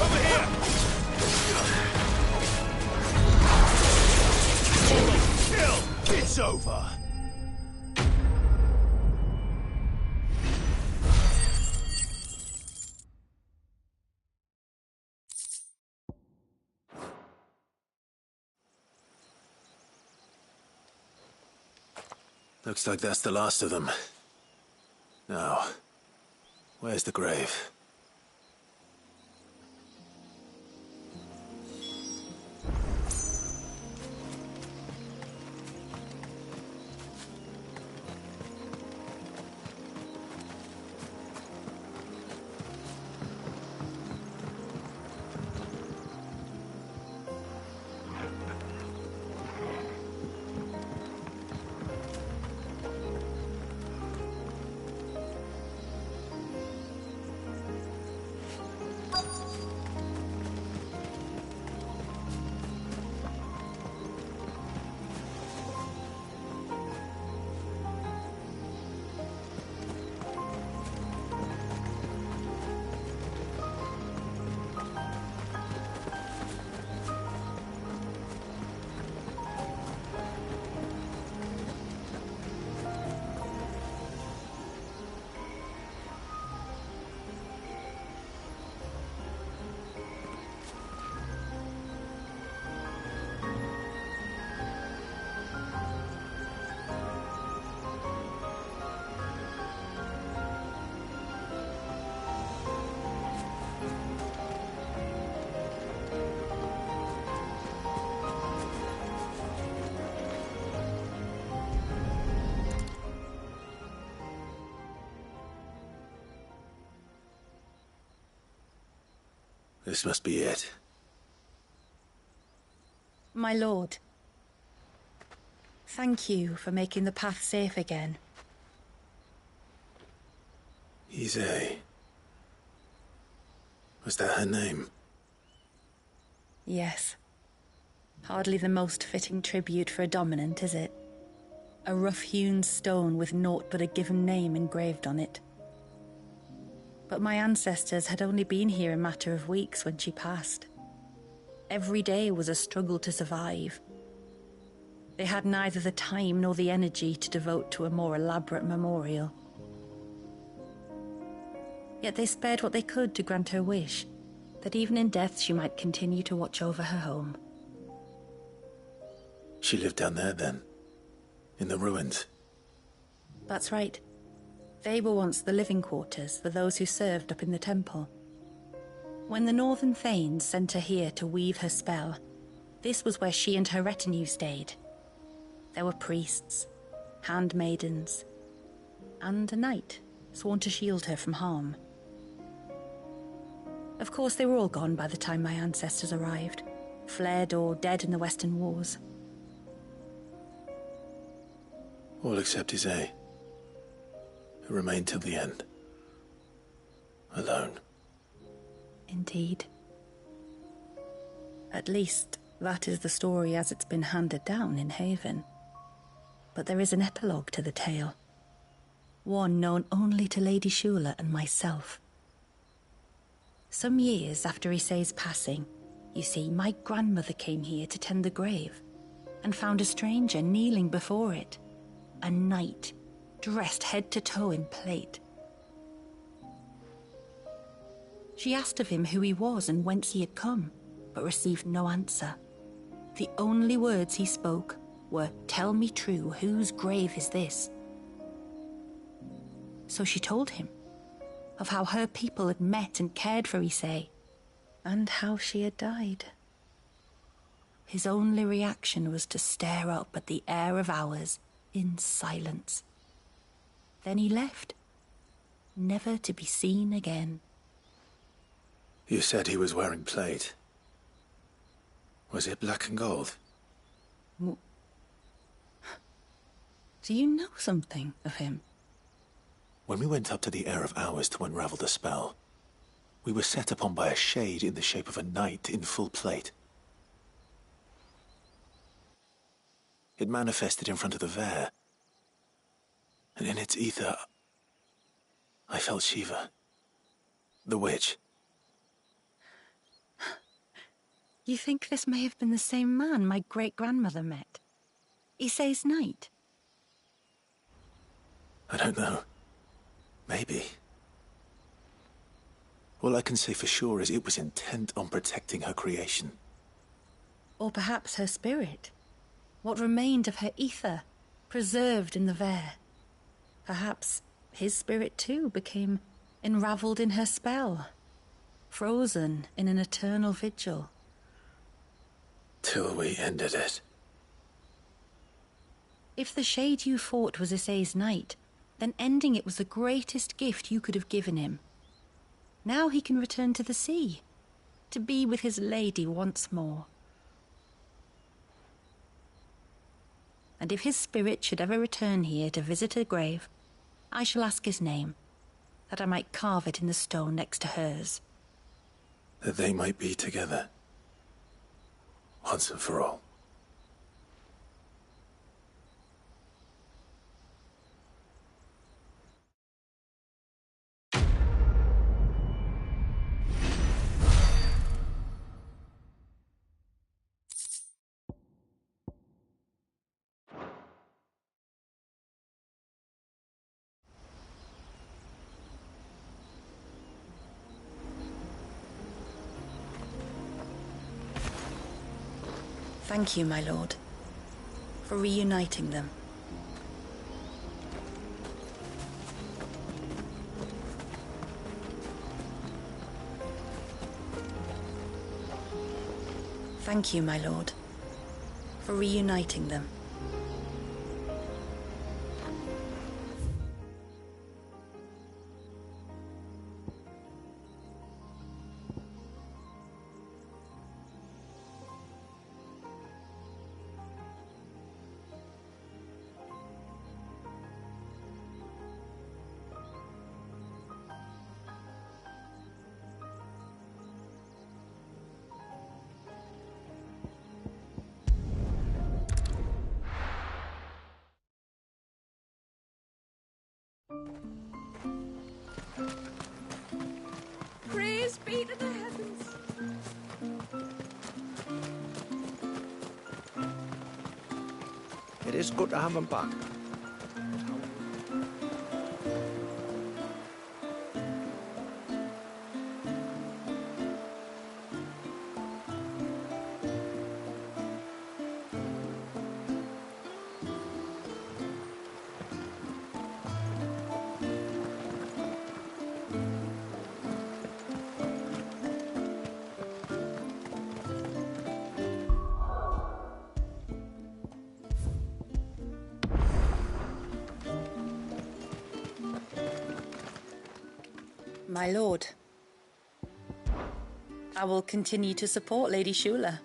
Over here! It's over. Looks like that's the last of them. Now, where's the grave? This must be it. My lord, thank you for making the path safe again. Ise. Was that her name? Yes. Hardly the most fitting tribute for a dominant, is it? A rough-hewn stone with naught but a given name engraved on it. But my ancestors had only been here a matter of weeks when she passed. Every day was a struggle to survive. They had neither the time nor the energy to devote to a more elaborate memorial. Yet they spared what they could to grant her wish, that even in death she might continue to watch over her home. She lived down there then? In the ruins? That's right. They were once the living quarters for those who served up in the temple. When the Northern Thanes sent her here to weave her spell, this was where she and her retinue stayed. There were priests, handmaidens, and a knight sworn to shield her from harm. Of course, they were all gone by the time my ancestors arrived, fled or dead in the Western Wars. All except Ise, who remained till the end. Alone. Indeed. At least, that is the story as it's been handed down in Haven. But there is an epilogue to the tale. One known only to Lady Shula and myself. Some years after Ise's passing, you see, my grandmother came here to tend the grave, and found a stranger kneeling before it. A knight, dressed head to toe in plate. She asked of him who he was and whence he had come, but received no answer. The only words he spoke were, "Tell me true, whose grave is this?" So she told him of how her people had met and cared for Ise, and how she had died. His only reaction was to stare up at the air of hours in silence. Then he left, never to be seen again. You said he was wearing plate. Was it black and gold? Do you know something of him? When we went up to the Air of Hours to unravel the spell, we were set upon by a shade in the shape of a knight in full plate. It manifested in front of the Vare, and in its ether, I felt Shiva, the witch. You think this may have been the same man my great-grandmother met? Ise's knight? I don't know. Maybe. All I can say for sure is it was intent on protecting her creation. Or perhaps her spirit. What remained of her ether, preserved in the Vare. Perhaps his spirit too became enraveled in her spell, frozen in an eternal vigil. Till we ended it. If the shade you fought was Ise's knight, then ending it was the greatest gift you could have given him. Now he can return to the sea, to be with his lady once more. And if his spirit should ever return here to visit her grave, I shall ask his name, that I might carve it in the stone next to hers. That they might be together. Once and for all. Thank you, my lord, for reuniting them. Thank you, my lord, for reuniting them. Praise be to the heavens. It is good to have him back. My lord, I will continue to support Lady Shula.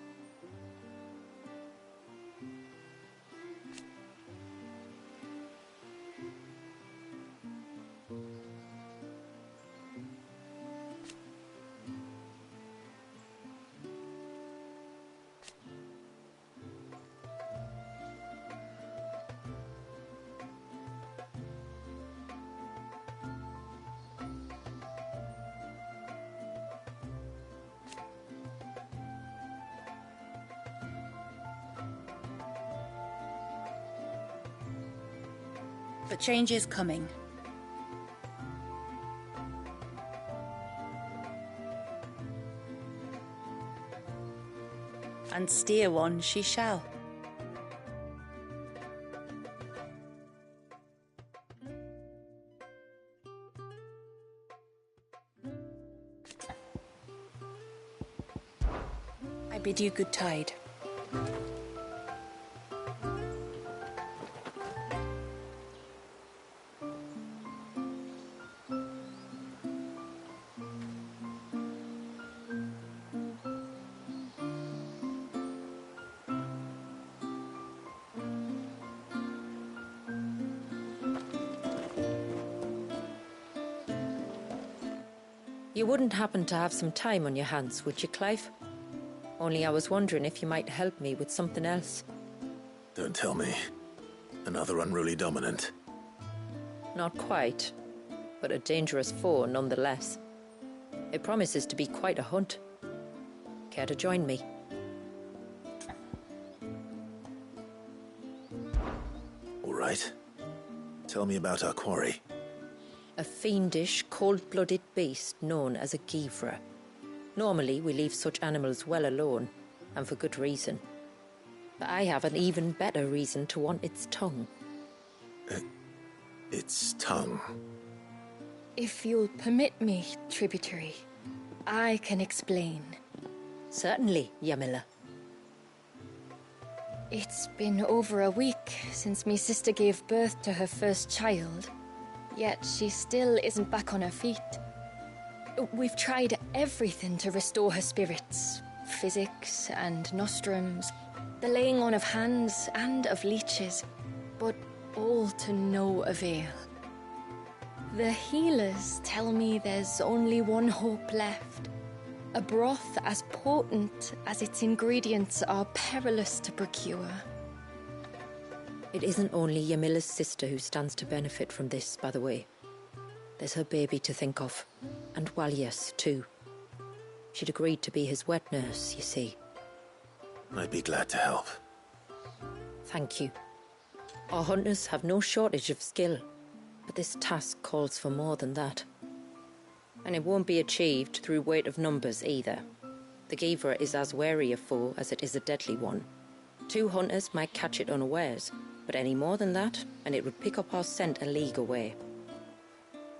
But change is coming. And steer one she shall. I bid you good tide. You wouldn't happen to have some time on your hands, would you, Clive? Only I was wondering if you might help me with something else. Don't tell me. Another unruly dominant. Not quite, but a dangerous foe nonetheless. It promises to be quite a hunt. Care to join me? All right. Tell me about our quarry. A fiendish, cold-blooded beast known as a Givra. Normally, we leave such animals well alone, and for good reason. But I have an even better reason to want its tongue. Its tongue? If you'll permit me, tributary, I can explain. Certainly, Yamila. It's been over a week since me sister gave birth to her first child. Yet she still isn't back on her feet. We've tried everything to restore her spirits. Physics and nostrums, the laying on of hands and of leeches, but all to no avail. The healers tell me there's only one hope left. A broth as potent as its ingredients are perilous to procure. It isn't only Yamila's sister who stands to benefit from this, by the way. There's her baby to think of, and Walias, too. She'd agreed to be his wet nurse, you see. I'd be glad to help. Thank you. Our hunters have no shortage of skill, but this task calls for more than that. And it won't be achieved through weight of numbers either. The Givra is as wary a foe as it is a deadly one. 2 hunters might catch it unawares, but any more than that, and it would pick up our scent a league away.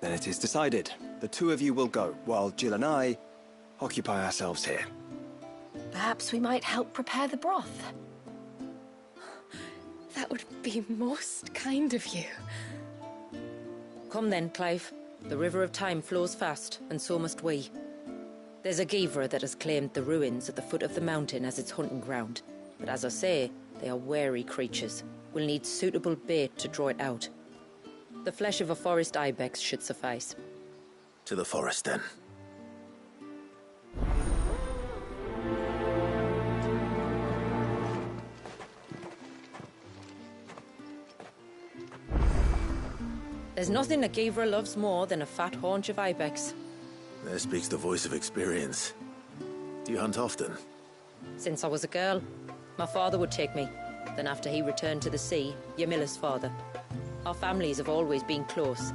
Then it is decided. The 2 of you will go, while Jill and I occupy ourselves here. Perhaps we might help prepare the broth. That would be most kind of you. Come then, Clive. The river of time flows fast, and so must we. There's a Givra that has claimed the ruins at the foot of the mountain as its hunting ground. But as I say, they are wary creatures. We'll need suitable bait to draw it out. The flesh of a forest ibex should suffice. To the forest, then. There's nothing that Gavra loves more than a fat haunch of ibex. There speaks the voice of experience. Do you hunt often? Since I was a girl, my father would take me. Then after he returned to the sea, Yamila's father. Our families have always been close.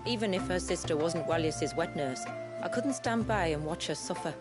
Even if her sister wasn't Wallace's wet nurse, I couldn't stand by and watch her suffer.